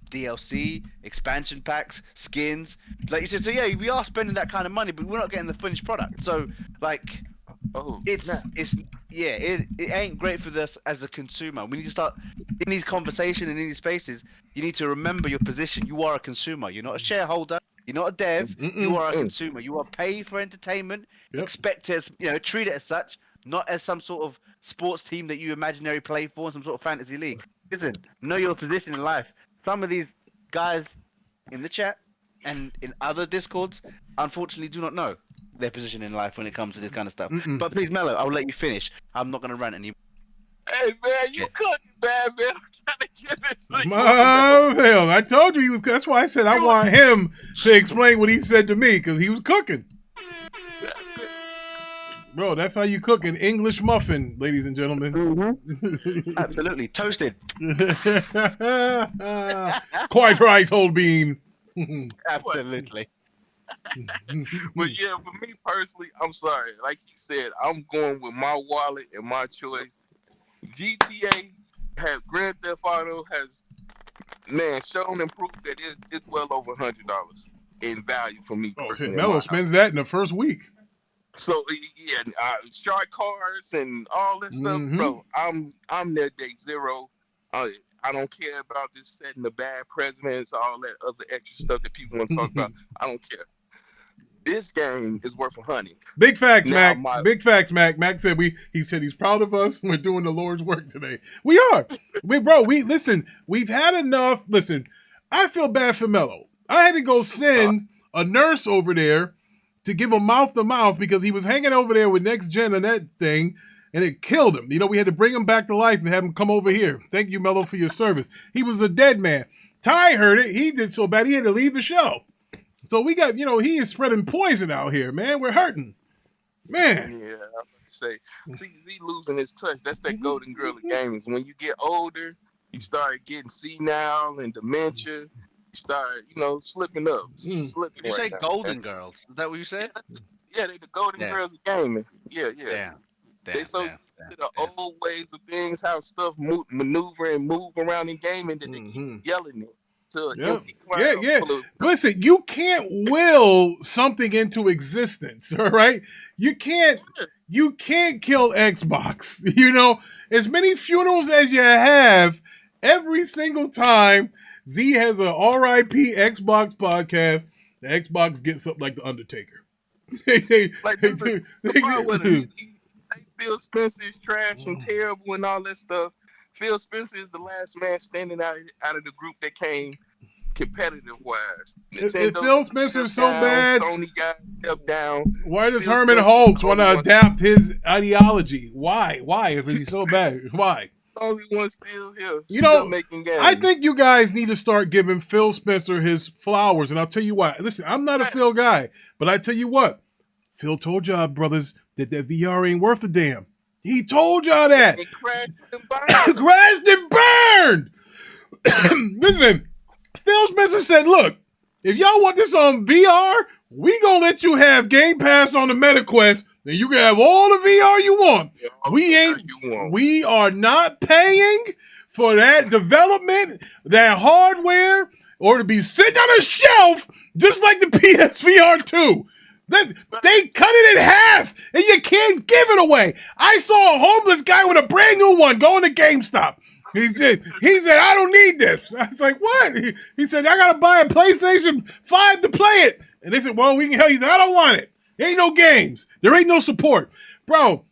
DLC, expansion packs, skins. Like you said, so yeah, we are spending that kind of money, but we're not getting the finished product. So like. It ain't great for us as a consumer. We need to start in these conversations and in these spaces. You need to remember your position. You are a consumer. You're not a shareholder. You're not a dev. You are a consumer. You are paid for entertainment. Expect to, treat it as such, not as some sort of sports team that you imaginary play for, some sort of fantasy league. Listen, know your position in life. Some of these guys in the chat and in other discords, unfortunately, do not know their position in life when it comes to this kind of stuff. But please, Melo, I'll let you finish. I'm not going to rant anymore. Hey, man, you cooking bad, man. I'm trying to get it to you. Hell, I told you he was. That's why I said I want him to explain what he said to me, because he was cooking. Bro, that's how you cook an English muffin, ladies and gentlemen. Absolutely. Toasted. Quite right, old bean. Absolutely. But yeah, for me personally, I'm sorry. Like he said, I'm going with my wallet and my choice. GTA Grand Theft Auto has shown and proved that it's well over $100 in value for me personally. Melo spends that in the first week. So yeah, shark cards and all that stuff, bro. I'm there day zero. I don't care about this setting the bad presidents, all that other extra stuff that people want to talk about. I don't care. This game is worth $100. Big facts, now, Mac. Big facts, Mac. Mac said he said he's proud of us. We're doing the Lord's work today. We are. Listen, we've had enough. Listen, I feel bad for Melo. I had to go send a nurse over there to give him mouth to mouth because he was hanging over there with Next Gen and that thing, and it killed him. You know, we had to bring him back to life and have him come over here. Thank you, Melo, for your service. He was a dead man. Ty heard it. He did so bad he had to leave the show. So we got, you know, he is spreading poison out here, man. We're hurting. Man. Yeah, I was about to say, see, he losing his touch. That's that golden girl of gaming. When you get older, you start getting senile and dementia. You start, you know, slipping up. Slipping. Did you say golden girls? Is that what you said? Yeah, they the golden girls of gaming. Yeah. Damn. They so to the old ways of things, how stuff maneuver and move around in gaming that they keep yelling it. Yeah. Listen, you can't will something into existence, all right? You can't kill Xbox. You know, as many funerals as you have, every single time Z has a RIP Xbox podcast, the Xbox gets up like the Undertaker. Phil Spencer is trash and terrible and all that stuff. Phil Spencer is the last man standing out of the group that came competitive wise. If Phil Spencer is so bad, Sony got stepped down. Why does Herman Hulst want to adapt his ideology? Why? If he's so bad? Why? Only one still here. You know, making games. I think you guys need to start giving Phil Spencer his flowers, and I'll tell you why. Listen, I'm not a Phil guy, but I tell you what, Phil told y'all, brothers, that VR ain't worth a damn. He told y'all that. It crashed and burned. Crashed and burned. Listen, Phil Spencer said, look, if y'all want this on VR, we gonna let you have Game Pass on the MetaQuest, then you can have all the VR you want. We are not paying for that development, that hardware, or to be sitting on a shelf just like the PSVR 2. They cut it in half, and you can't give it away. I saw a homeless guy with a brand new one going to GameStop. He said, I don't need this. I was like, what? He said, I got to buy a PlayStation 5 to play it. And they said, well, we can help you. He said, I don't want it. There ain't no games. There ain't no support. Bro,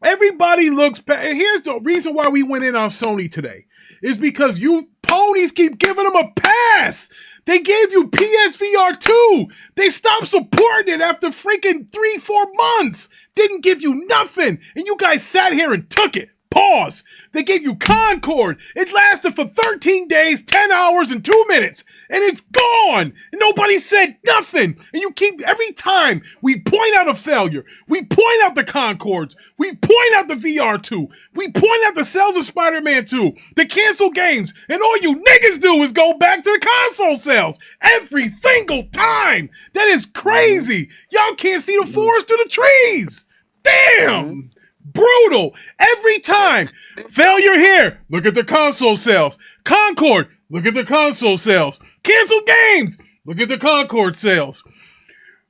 everybody looks past. And here's the reason why we went in on Sony today. Is because you ponies keep giving them a pass. They gave you PSVR 2. They stopped supporting it after freaking 3-4 months. Didn't give you nothing. And you guys sat here and took it. Pause. They gave you Concord. It lasted for 13 days, 10 hours, and 2 minutes. And it's gone. And nobody said nothing. And you keep, every time we point out a failure, we point out the Concords, we point out the VR2, we point out the sales of Spider-Man 2, the cancel games, and all you niggas do is go back to the console sales every single time. That is crazy. Y'all can't see the forest through the trees. Damn. Brutal. Every time. Failure here. Look at the console sales. Concord. Look at the console sales. Canceled games. Look at the Concord sales.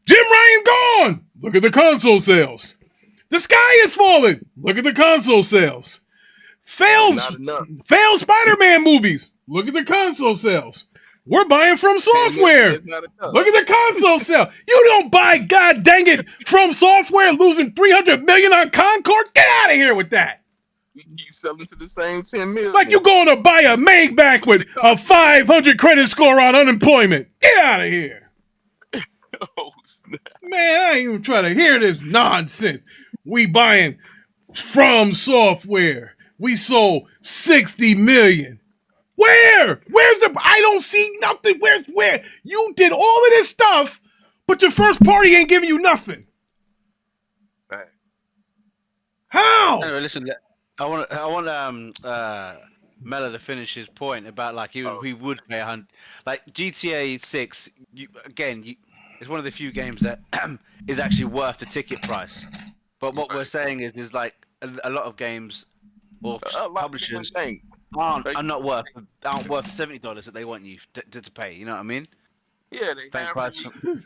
Jim Ryan gone. Look at the console sales. The sky is falling. Look at the console sales. Failed Spider-Man movies. Look at the console sales. We're buying From Software. Look at the console sale. You don't buy, god dang it, From Software losing $300 million on Concord. Get out of here with that. You selling to the same 10 million. Like you're going to buy a Maybach with a 500 credit score on unemployment. Get out of here. Oh, snap. Man, I ain't even trying to hear this nonsense. We buying From Software. We sold 60 million. Where? Where's the... I don't see nothing. Where? You did all of this stuff, but your first party ain't giving you nothing. Right. How? Anyway, listen, I want Melo to finish his point about like he would pay $100. Like GTA 6, it's one of the few games that is actually worth the ticket price. But what we're saying is like a lot of games or publishers aren't worth $70 that they want you to pay. You know what I mean? Yeah, they entice you to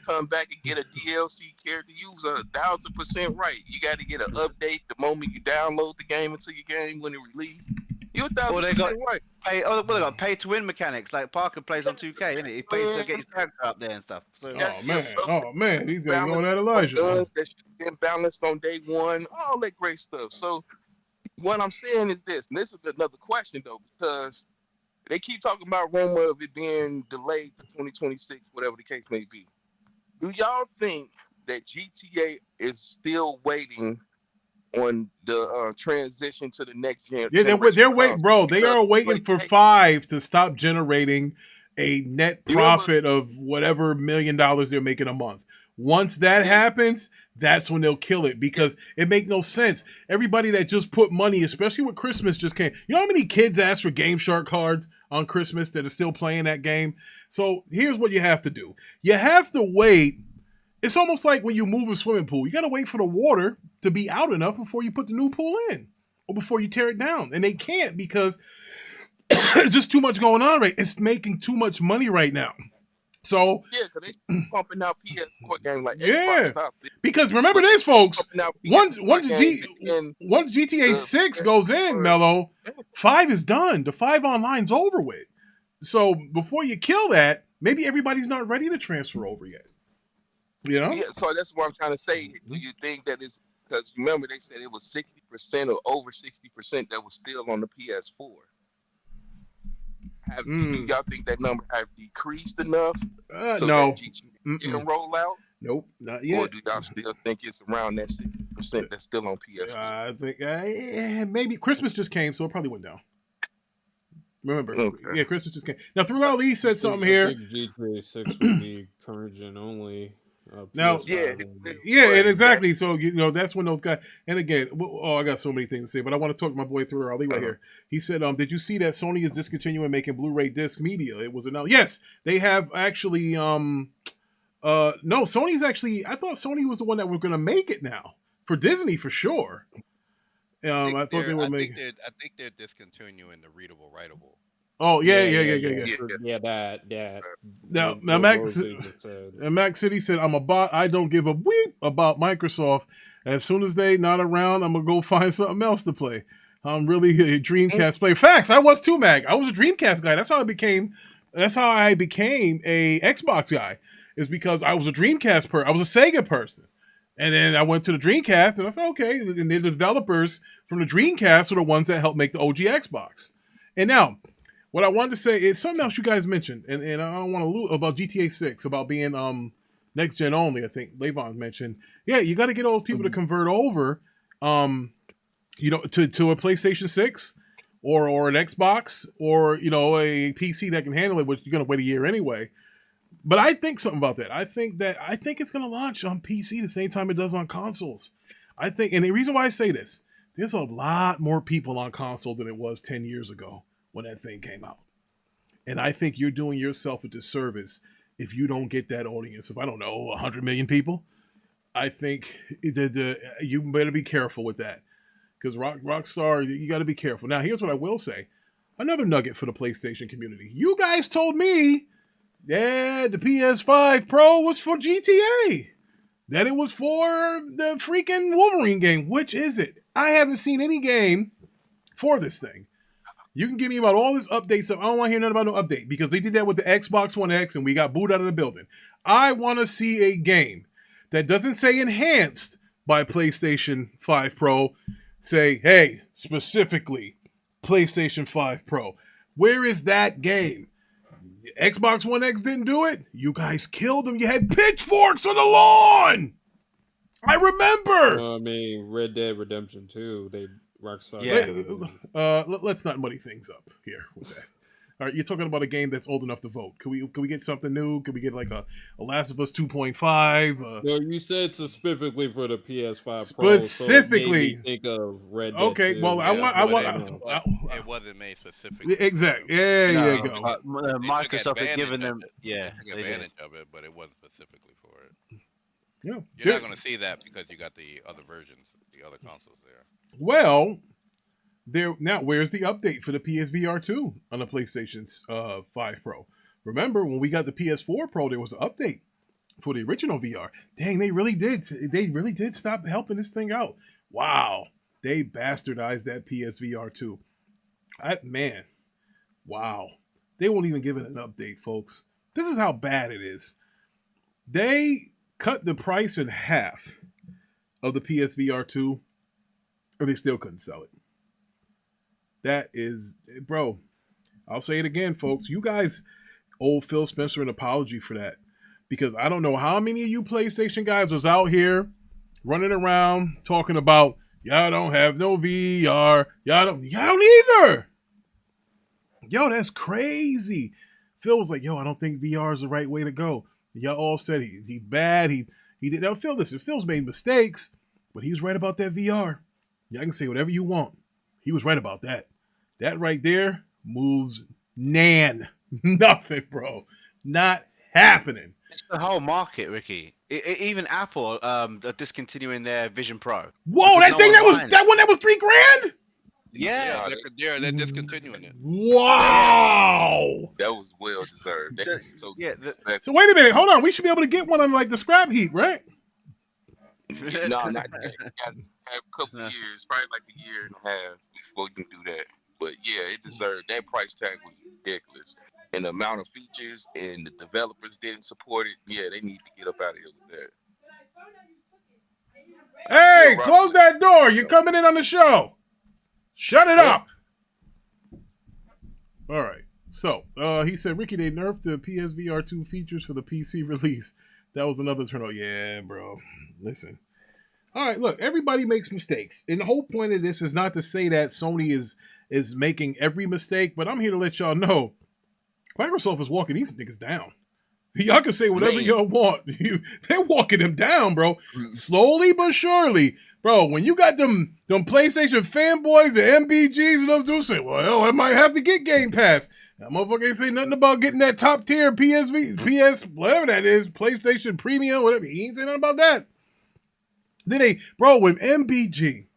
come back and get a DLC character. You was 1,000% right. You got to get an update the moment you download the game into your game when it released. You're 1,000% right. They got pay to win mechanics like Parker plays on 2K, isn't it? He pays to get his character up there and stuff. So, oh man, these guys going at Elijah. Guns that should have been balanced on day one, all that great stuff. So what I'm saying is this, and this is another question though, because they keep talking about rumor of it being delayed to 2026, whatever the case may be. Do y'all think that GTA is still waiting on the transition to the next generation? Yeah, they're waiting, bro. They Because are waiting for 5 to stop generating a net You remember- profit of whatever $1 million they're making a month. Once that happens, that's when they'll kill it because it makes no sense. Everybody that just put money, especially when Christmas just came, you know how many kids ask for Game Shark cards on Christmas that are still playing that game? So here's what you have to do. You have to wait. It's almost like when you move a swimming pool. You got to wait for the water to be out enough before you put the new pool in or before you tear it down. And they can't because there's just too much going on, right? It's making too much money right now. So yeah, because they pumping out PS4 games like yeah, Xbox stopped it. because remember this, folks. Once games and GTA 6 goes in, Melo, 5 is done. The 5 online's over with. So before you kill that, maybe everybody's not ready to transfer over yet. You know? Yeah, so that's what I'm trying to say. Do you think that it's because remember they said it was 60% or over 60% that was still on the PS4? Do y'all think that number have decreased enough so no. that GTA can roll out? Nope, not yet. Or do y'all still think it's around that 60% that's still on PS4? I think maybe Christmas just came, so it probably went down. Remember, yeah, Christmas just came. Now, Through Ali said something here. GTA 6 would be current gen only. Now, yeah, and exactly. So that's when those guys. And again, I got so many things to say, but I want to talk to my boy Through Ali right here. He said, "Did you see that Sony is discontinuing making Blu-ray disc media? It was announced. Yes, they have actually. No, Sony's actually. I thought Sony was the one that was going to make it now for Disney for sure. I thought they were making. I think they're discontinuing the readable, writable. Oh yeah. That. Now Max City said, "I'm a bot. I don't give a weep about Microsoft. As soon as they not around, I'm gonna go find something else to play. I'm really a Dreamcast player. Facts. I was too, Mag. I was a Dreamcast guy. That's how I became a Xbox guy. Is because I was a Dreamcast person. I was a Sega person." And then I went to the Dreamcast, and I said, okay. And the developers from the Dreamcast are the ones that helped make the OG Xbox. And now, what I wanted to say is something else you guys mentioned, and I don't want to lose about GTA 6, about being next gen only. I think Levon mentioned. Yeah, you got to get all those people to convert over, to a PlayStation 6 or an Xbox or a PC that can handle it, which you're gonna wait a year anyway. But I think something about that. I think it's going to launch on PC the same time it does on consoles. I think, and the reason why I say this, there's a lot more people on console than it was 10 years ago when that thing came out. And I think you're doing yourself a disservice if you don't get that audience of, I don't know, 100 million people. I think you better be careful with that. Because Rockstar, you got to be careful. Now, here's what I will say. Another nugget for the PlayStation community. You guys told me the PS5 Pro was for GTA. That it was for the freaking Wolverine game. Which is it? I haven't seen any game for this thing. You can give me about all this update stuff. I don't want to hear nothing about no update because they did that with the Xbox One X and we got booed out of the building. I want to see a game that doesn't say enhanced by PlayStation 5 Pro. Say, hey, specifically PlayStation 5 Pro. Where is that game? Xbox One X didn't do it. You guys killed them. You had pitchforks on the lawn. I remember. I mean, Red Dead Redemption 2. Rockstar. Yeah. Let's not muddy things up here with that. All right, you're talking about a game that's old enough to vote. Can we get something new? Can we get like a Last of Us 2.5? No, you said specifically for the PS5 specifically. Pro. So it made me think of Red Dead. Okay, 2. well, it wasn't made specifically. Exactly. There you go. Microsoft has given them. They took advantage of it, but it wasn't specifically for it. Yeah, you're not going to see that because you got the other versions, the other consoles there. Well, where's the update for the PSVR 2 on the PlayStation 5 Pro? Remember when we got the PS4 Pro, there was an update for the original VR. Dang, they really did. They really did stop helping this thing out. Wow, they bastardized that PSVR 2. Man, wow, they won't even give it an update, folks. This is how bad it is. They cut the price in half of the PSVR 2, and they still couldn't sell it. That is, bro, I'll say it again, folks. You guys owe Phil Spencer an apology for that. because I don't know how many of you PlayStation guys was out here running around talking about y'all don't have no VR. Y'all don't either. Yo, that's crazy. Phil was like, yo, I don't think VR is the right way to go. Y'all all said he bad. He did. Now, Phil, listen, Phil's made mistakes, but he was right about that VR. Y'all can say whatever you want. He was right about that. That right there moves nothing, bro. Not happening. It's the whole market, Ricky. Even Apple are discontinuing their Vision Pro. Whoa, that thing that was $3,000? Yeah, they're discontinuing it. Wow, that was well deserved. So wait a minute, hold on. We should be able to get one on like the scrap heap, right? No, not yet. You gotta have a couple years, probably like a year and a half before you can do that. But yeah, it deserved. That price tag was ridiculous, and the amount of features and the developers didn't support it. Yeah, they need to get up out of here with that. Hey, close that door. You're coming in on the show. Shut it up. All right. So he said, Ricky, they nerfed the PSVR 2 features for the PC release. That was another turnout. Yeah, bro. Listen. All right, look, everybody makes mistakes. And the whole point of this is not to say that Sony is making every mistake, but I'm here to let y'all know Microsoft is walking these niggas down. Y'all can say whatever y'all want. They're walking them down, bro. Slowly but surely. Bro, when you got them PlayStation fanboys, the MBGs, and those dudes say, well, I might have to get Game Pass. That motherfucker ain't say nothing about getting that top tier PS, whatever that is, PlayStation Premium, whatever. He ain't say nothing about that. Then with MBG,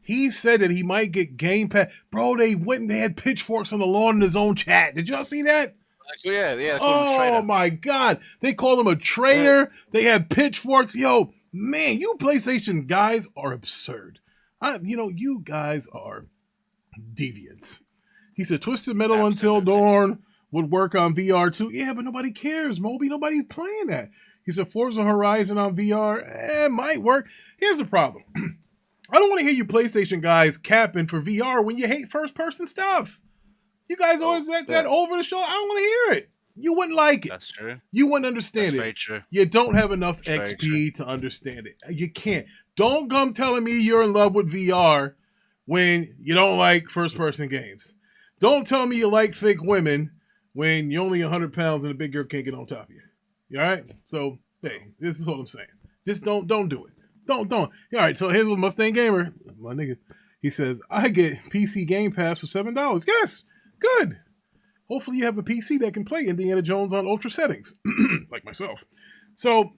he said that he might get Game Pass. Bro, they went and they had pitchforks on the lawn in his own chat. Did y'all see that? Yeah. Oh my God. They called him a traitor. Yeah. They had pitchforks. Yo, man, you PlayStation guys are absurd. You guys are deviants. He said Twisted Metal Until Dawn would work on VR too. Yeah, but nobody cares, Moby. Nobody's playing that. He said Forza Horizon on VR. It might work. Here's the problem. I don't want to hear you PlayStation guys capping for VR when you hate first-person stuff. You guys always that over the shoulder. I don't want to hear it. You wouldn't like it. That's true. You wouldn't understand it. Very true. You don't have enough XP to understand it. You can't. Don't come telling me you're in love with VR when you don't like first-person games. Don't tell me you like thick women when you're only 100 pounds and a big girl can't get on top of you. You all right? So, hey, this is what I'm saying. Just don't do it. Don't. All right, so here's what Mustang Gamer, my nigga, he says, I get PC Game Pass for $7. Yes, good. Hopefully you have a PC that can play Indiana Jones on ultra settings, like myself. So,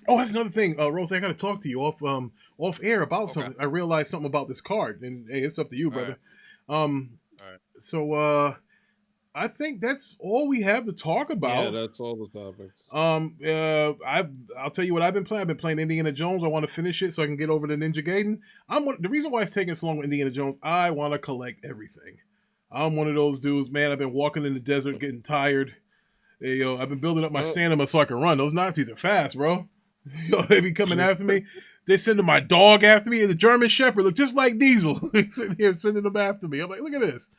that's another thing, Rose, I got to talk to you off air about something. I realized something about this card, and hey, it's up to you, brother. All right. So, I think that's all we have to talk about. Yeah, that's all the topics. I'll tell you what I've been playing. I've been playing Indiana Jones. I want to finish it so I can get over to Ninja Gaiden. The reason why it's taking so long with Indiana Jones, I want to collect everything. I'm one of those dudes, man. I've been walking in the desert, getting tired. Hey, I've been building up my stamina so I can run. Those Nazis are fast, bro. They be coming after me. They sending my dog after me. The German Shepherd look just like Diesel. Sitting here sending them after me. I'm like, look at this.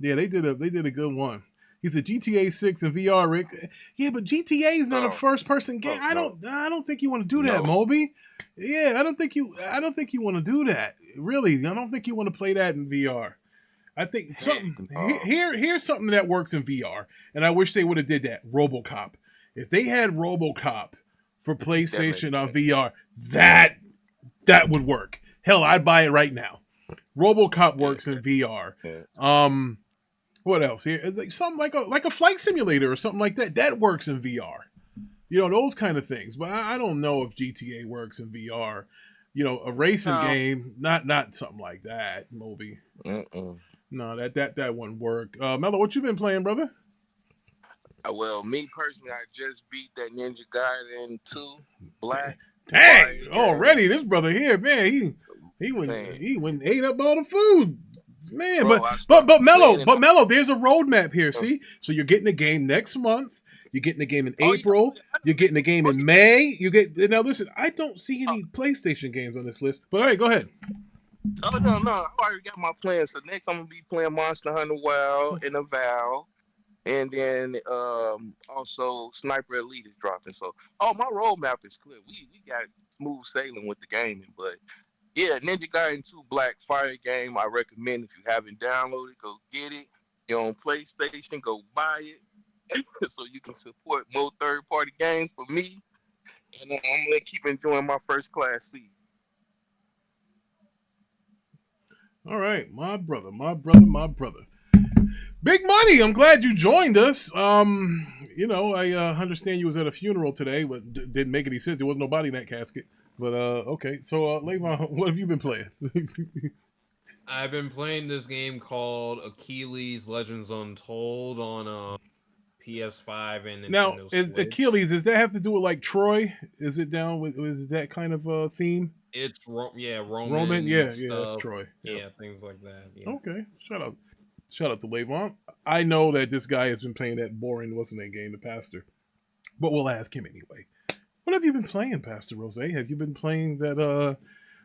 Yeah, they did a good one. He said GTA 6 and VR, Rick. Yeah, but GTA is not a first person game. I don't think you want to do that, Moby. Yeah, I don't think you want to do that. Really, I don't think you want to play that in VR. I think here's something that works in VR, and I wish they would have did that. RoboCop. If they had RoboCop for PlayStation on VR, that would work. Hell, I'd buy it right now. RoboCop works in VR. What else here? Something like a flight simulator or something like that. That works in VR. Those kind of things. But I don't know if GTA works in VR. A racing game, not something like that, Moby. No, that wouldn't work. Melo, what you been playing, brother? Well, me personally, I just beat that Ninja Gaiden 2 Black. Dang, already this brother here, man, he went and ate up all the food. Man, bro, but Melo, there's a roadmap here, see? So you're getting the game next month. You're getting the game in April. You're getting the game in May. Now listen, I don't see any PlayStation games on this list. But all right, go ahead. Oh no, I already got my plans. So next I'm gonna be playing Monster Hunter Wild and Avowed. And then also Sniper Elite is dropping. So my roadmap is clear. We got smooth sailing with the gaming. But yeah, Ninja Gaiden 2 Black Fire game, I recommend. If you haven't downloaded, go get it. You're on PlayStation, go buy it. So you can support more third-party games for me. And I'm gonna keep enjoying my first class seat. All right, my brother. Big Money, I'm glad you joined us. You know, I understand you was at a funeral today, but didn't make any sense. There wasn't nobody in that casket. But okay, so Levon, what have you been playing? I've been playing this game called Achilles Legends Untold on PS5 and Nintendo Now, is Switch. Achilles, does that have to do with like Troy? Is it down with, is that kind of theme? It's Roman. Yeah, stuff. that's Troy. Yeah, things like that. Yeah. Okay, shout out to Levon. I know that this guy has been playing that boring, wasn't that game, the Pastor? But we'll ask him anyway. What have you been playing, Pastor Rose? Have you been playing that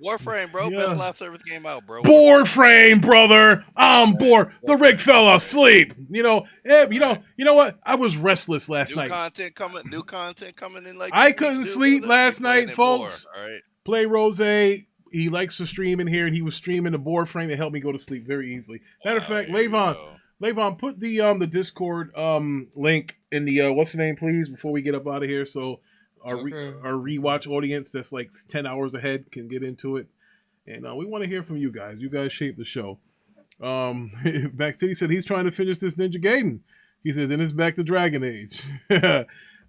Warframe, bro? Yeah. Best live service game out, bro. Warframe, brother? I'm bored. The Rick fell asleep. You know what? I was restless last night. New content coming in like I couldn't sleep last night, folks. All right. Play Rose. He likes to stream in here, and he was streaming the Warframe to help me go to sleep very easily. Matter of fact, Levon, put the Discord link in the what's the name, please, before we get up out of here, so our rewatch audience that's like 10 hours ahead can get into it. And we want to hear from you guys. You guys shape the show. Backcity said he's trying to finish this Ninja Gaiden. He said then it's back to Dragon Age.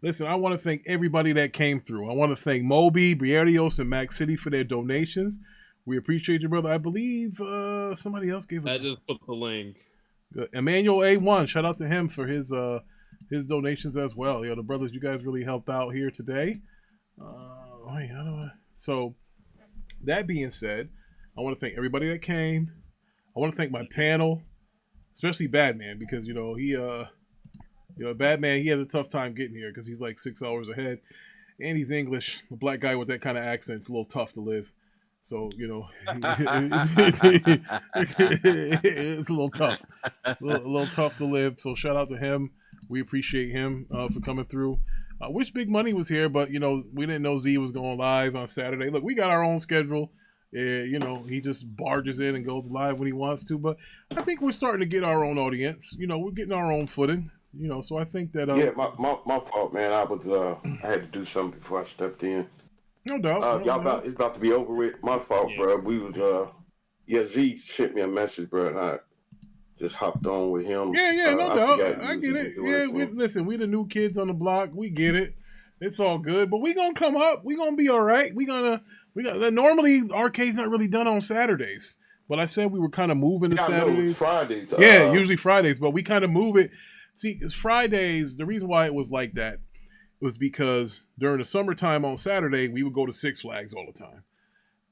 Listen, I want to thank everybody that came through. I want to thank Moby, Brierios, and Mac City for their donations. We appreciate you, brother. I believe somebody else gave us. I just put the link. Good. Emmanuel A1, shout out to him for his donations as well. The brothers, you guys really helped out here today. So that being said, I want to thank everybody that came. I want to thank my panel, especially Batman, because Batman, he has a tough time getting here because he's like 6 hours ahead, and he's English. A black guy with that kind of accent, it's a little tough to live. So it's a little tough, a little tough to live. So shout out to him. We appreciate him for coming through. I wish Big Money was here, but we didn't know Z was going live on Saturday. Look, we got our own schedule. He just barges in and goes live when he wants to. But I think we're starting to get our own audience. We're getting our own footing. So I think that my fault, man. I had to do something before I stepped in. No doubt. It's about to be over with. My fault, bro. We was Z sent me a message, bro, and I just hopped on with him. Yeah, no doubt. I get it. Yeah, listen, we the new kids on the block. We get it. It's all good. But we gonna come up. We gonna be all right. We gonna normally arcade's not really done on Saturdays. But I said we were kind of moving to Saturdays. Fridays. Usually Fridays, but we kind of move it. See, it's Fridays. The reason why it was like that was because during the summertime on Saturday, we would go to Six Flags all the time.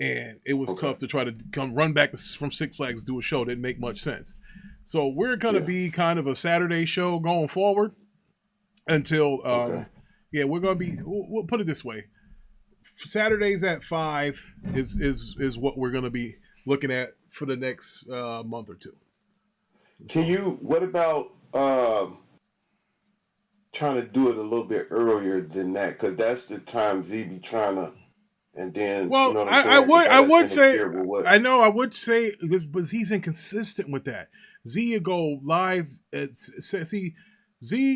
And it was tough to try to run back from Six Flags to do a show. It didn't make much sense. So we're going to be kind of a Saturday show going forward until, we're going to be, we'll put it this way. Saturdays at 5 is what we're going to be looking at for the next month or two. What about trying to do it a little bit earlier than that? Because that's the time Z be trying to, and then I would say, but Z's inconsistent with that. Z would go live at Z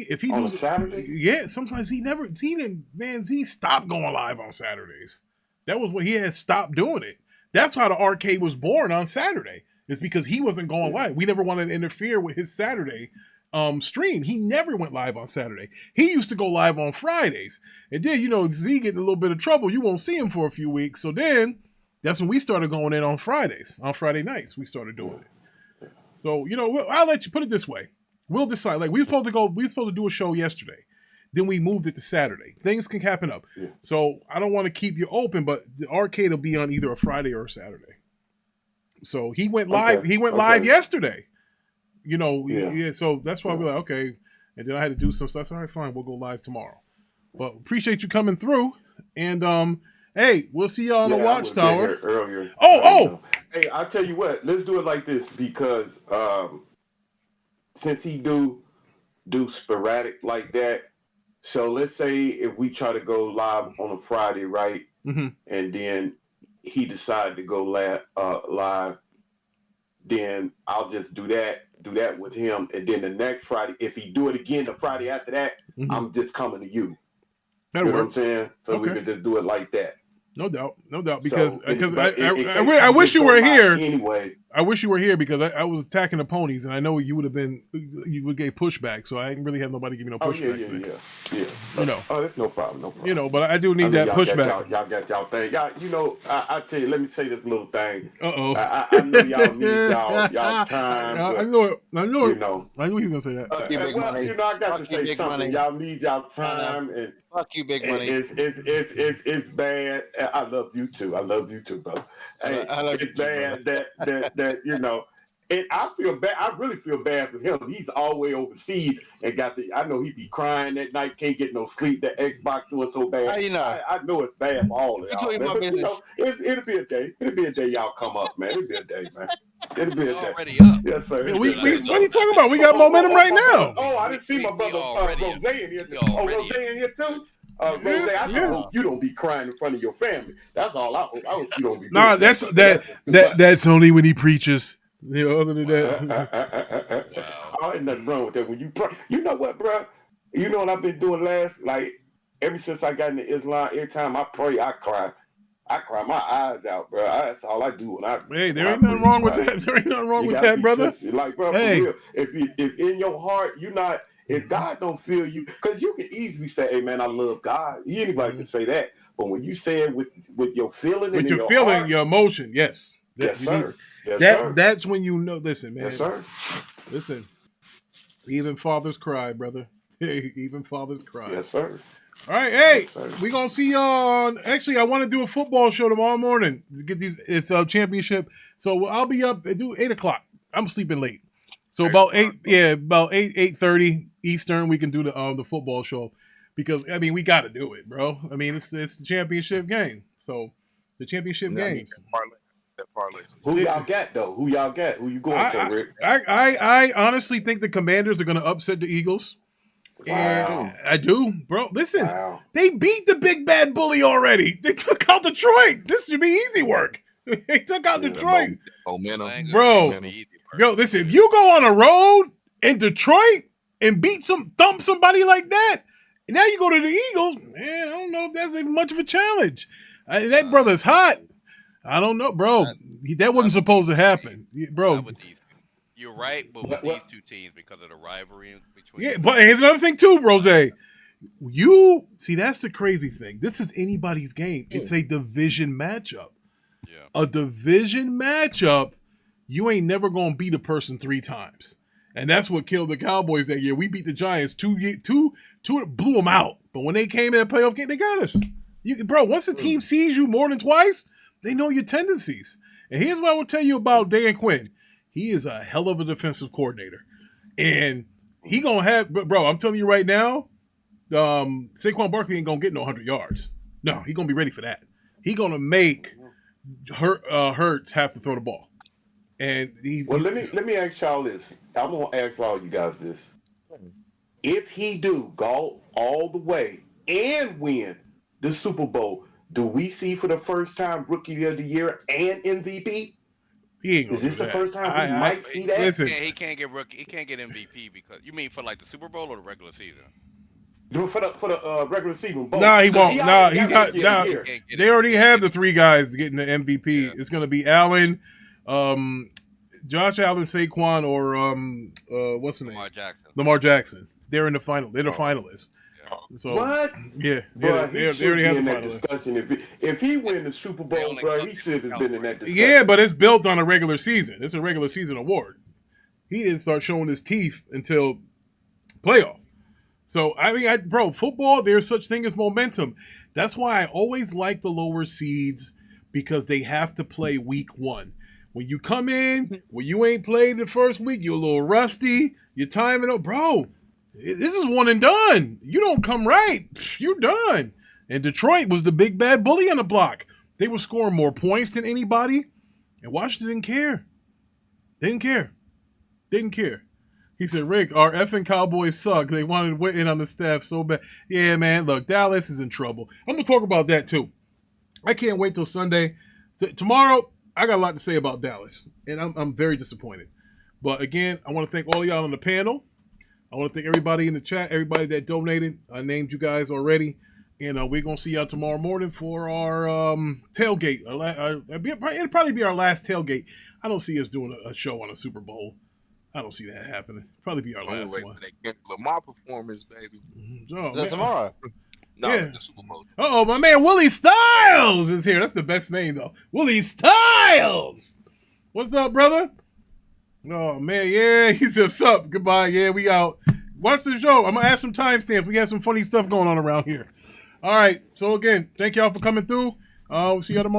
if he on Saturday. Yeah, sometimes Z stopped going live on Saturdays. That was when he had stopped doing it. That's how the arcade was born on Saturday. It's because he wasn't going live. We never wanted to interfere with his Saturday stream. He never went live on Saturday. He used to go live on Fridays. And then, Z getting a little bit of trouble. You won't see him for a few weeks. So then that's when we started going in on Fridays. On Friday nights, we started doing it. So, I'll let you put it this way. We'll decide. Like we were supposed to do a show yesterday. Then we moved it to Saturday. Things can happen up. Yeah. So I don't want to keep you open, but the arcade will be on either a Friday or a Saturday. So he went live. Okay. He went live yesterday. So that's why we're like, okay. And then I had to do some stuff. So, all right, fine. We'll go live tomorrow. But appreciate you coming through. And hey, we'll see y'all on the Watchtower. Earlier. Oh. Hey, I'll tell you what. Let's do it like this because since he do do sporadic like that. So let's say if we try to go live on a Friday, right? Mm-hmm. And then he decided to go live, then I'll just do that with him. And then the next Friday, if he do it again the Friday after that, I'm just coming to you. That'll You know work. what I'm saying? So we could just do it like that. No doubt, because but I wish you were here. Anyway, I wish you were here because I was attacking the ponies, and I know you would give pushback. So I didn't really have nobody give me no pushback. Yeah. You know. Oh, that's no problem. You know, but I do need that pushback. Y'all got y'all thing. Y'all, you know, I tell you, let me say this little thing. I know y'all need y'all time. I but, know it. You know, I knew he was gonna say that. You know, I got to say something. Money. Y'all need y'all time, and fuck you, big money. It's bad. I love you too. I love you too, brother. Hey, it's bad that you know. And I feel bad. I really feel bad for him. He's all the way overseas and I know he'd be crying that night, can't get no sleep. That Xbox doing so bad. How you know? I know it's bad for all of y'all. Man. But, you know, it'll be a day. It'll be a day y'all come up, man. It'll be a day, man. It'll be a day. Already up. Yes, sir. What are you talking about? We got momentum right now. Oh, I didn't see my brother Rose in here. Rose in here too. Rose, I just hope you don't be crying in front of your family. That's all I hope. I hope you don't be. Nah, that's only when he preaches. You know, other than that, wow. Ain't nothing wrong with that. When you pray, you know what, bro? You know what I've been doing ever since I got into Islam. Every time I pray, I cry. I cry my eyes out, bro. That's all I do when I. Hey, there ain't nothing wrong with that. There ain't nothing wrong with that, brother. Bro, hey. For real. If in your heart you're not, if God don't feel you, because you can easily say, "Hey, man, I love God." Anybody can say that, but when you say it with your feeling, with and your feeling, heart, your emotion, yes. Yes, sir. Yes, sir. That's when you know. Listen, man. Yes, sir. Listen. Even fathers cry, brother. Even fathers cry. Yes, sir. All right, hey, we're gonna see y'all on. Actually, I want to do a football show tomorrow morning to get these. It's a championship, so I'll be up at 8:00. I'm sleeping late, so about 8:30 Eastern, we can do the football show because I mean we got to do it, bro. I mean it's the championship game, so the championship games. Who y'all got though? Who y'all got? Who you going for, Rick? I honestly think the Commanders are going to upset the Eagles. Wow. And I do, bro. Listen, they beat the big bad bully already. They took out Detroit. This should be easy work. They took out Detroit. Momentum, bro. Yo, listen, if you go on a road in Detroit and thump somebody like that, and now you go to the Eagles, man, I don't know if that's even much of a challenge. That brother's hot. I don't know, bro. That wasn't supposed to happen, bro. You're right, but with these two teams because of the rivalry between. Yeah, but here's another thing too, Rose. You see, that's the crazy thing. This is anybody's game. It's a division matchup. Yeah. A division matchup. You ain't never gonna beat a person 3 times, and that's what killed the Cowboys that year. We beat the Giants two, blew them out. But when they came in a playoff game, they got us. Bro, once the team sees you more than twice, they know your tendencies. And here's what I will tell you about Dan Quinn. He is a hell of a defensive coordinator. And he going to have, bro, I'm telling you right now, Saquon Barkley ain't going to get no 100 yards. No, he going to be ready for that. He going to make Hurts have to throw the ball. And let me ask y'all this. I'm going to ask all you guys this. If he do go all the way and win the Super Bowl, do we see for the first time Rookie of the Year and MVP? Is this the first time we might see that? Listen. He can't get rookie. He can't get MVP because you mean for like the Super Bowl or the regular season? For the regular season. Both. No, he won't. No, he's not. Nah, they already have the 3 guys getting the MVP. Yeah. It's going to be Allen, Josh Allen, Saquon, or what's the name? Lamar Jackson. They're in the final. They're the finalists. So, what? Yeah, bro, he should be in that discussion. If he win the Super Bowl, bro, he should have been in that discussion. Yeah, but it's built on a regular season. It's a regular season award. He didn't start showing his teeth until playoffs. So, I mean, bro, football, there's such thing as momentum. That's why I always like the lower seeds because they have to play week 1. When you come in, when you ain't played the first week, you're a little rusty. You're timing up, bro. This is one and done. You don't come right, you're done. And Detroit was the big bad bully on the block. They were scoring more points than anybody, and Washington didn't care. Didn't care. He said, Rick, our effing Cowboys suck. They wanted Witten on the staff so bad. Yeah, man, look, Dallas is in trouble. I'm going to talk about that, too. I can't wait till Sunday. Tomorrow, I got a lot to say about Dallas, and I'm very disappointed. But, again, I want to thank all of y'all on the panel. I want to thank everybody in the chat, everybody that donated. I named you guys already. And we're going to see y'all tomorrow morning for our tailgate. It'll probably be our last tailgate. I don't see us doing a show on a Super Bowl. I don't see that happening. Probably be our last one. Lamar performance, baby. Oh, tomorrow. No, Yeah. the Super Bowl. Oh, my man Willie Styles is here. That's the best name, though. Willie Styles. What's up, brother? Oh, man, yeah. He said, what's up? Goodbye. Yeah, we out. Watch the show. I'm going to add some timestamps. We got some funny stuff going on around here. All right. So, again, thank y'all for coming through. We'll see y'all tomorrow.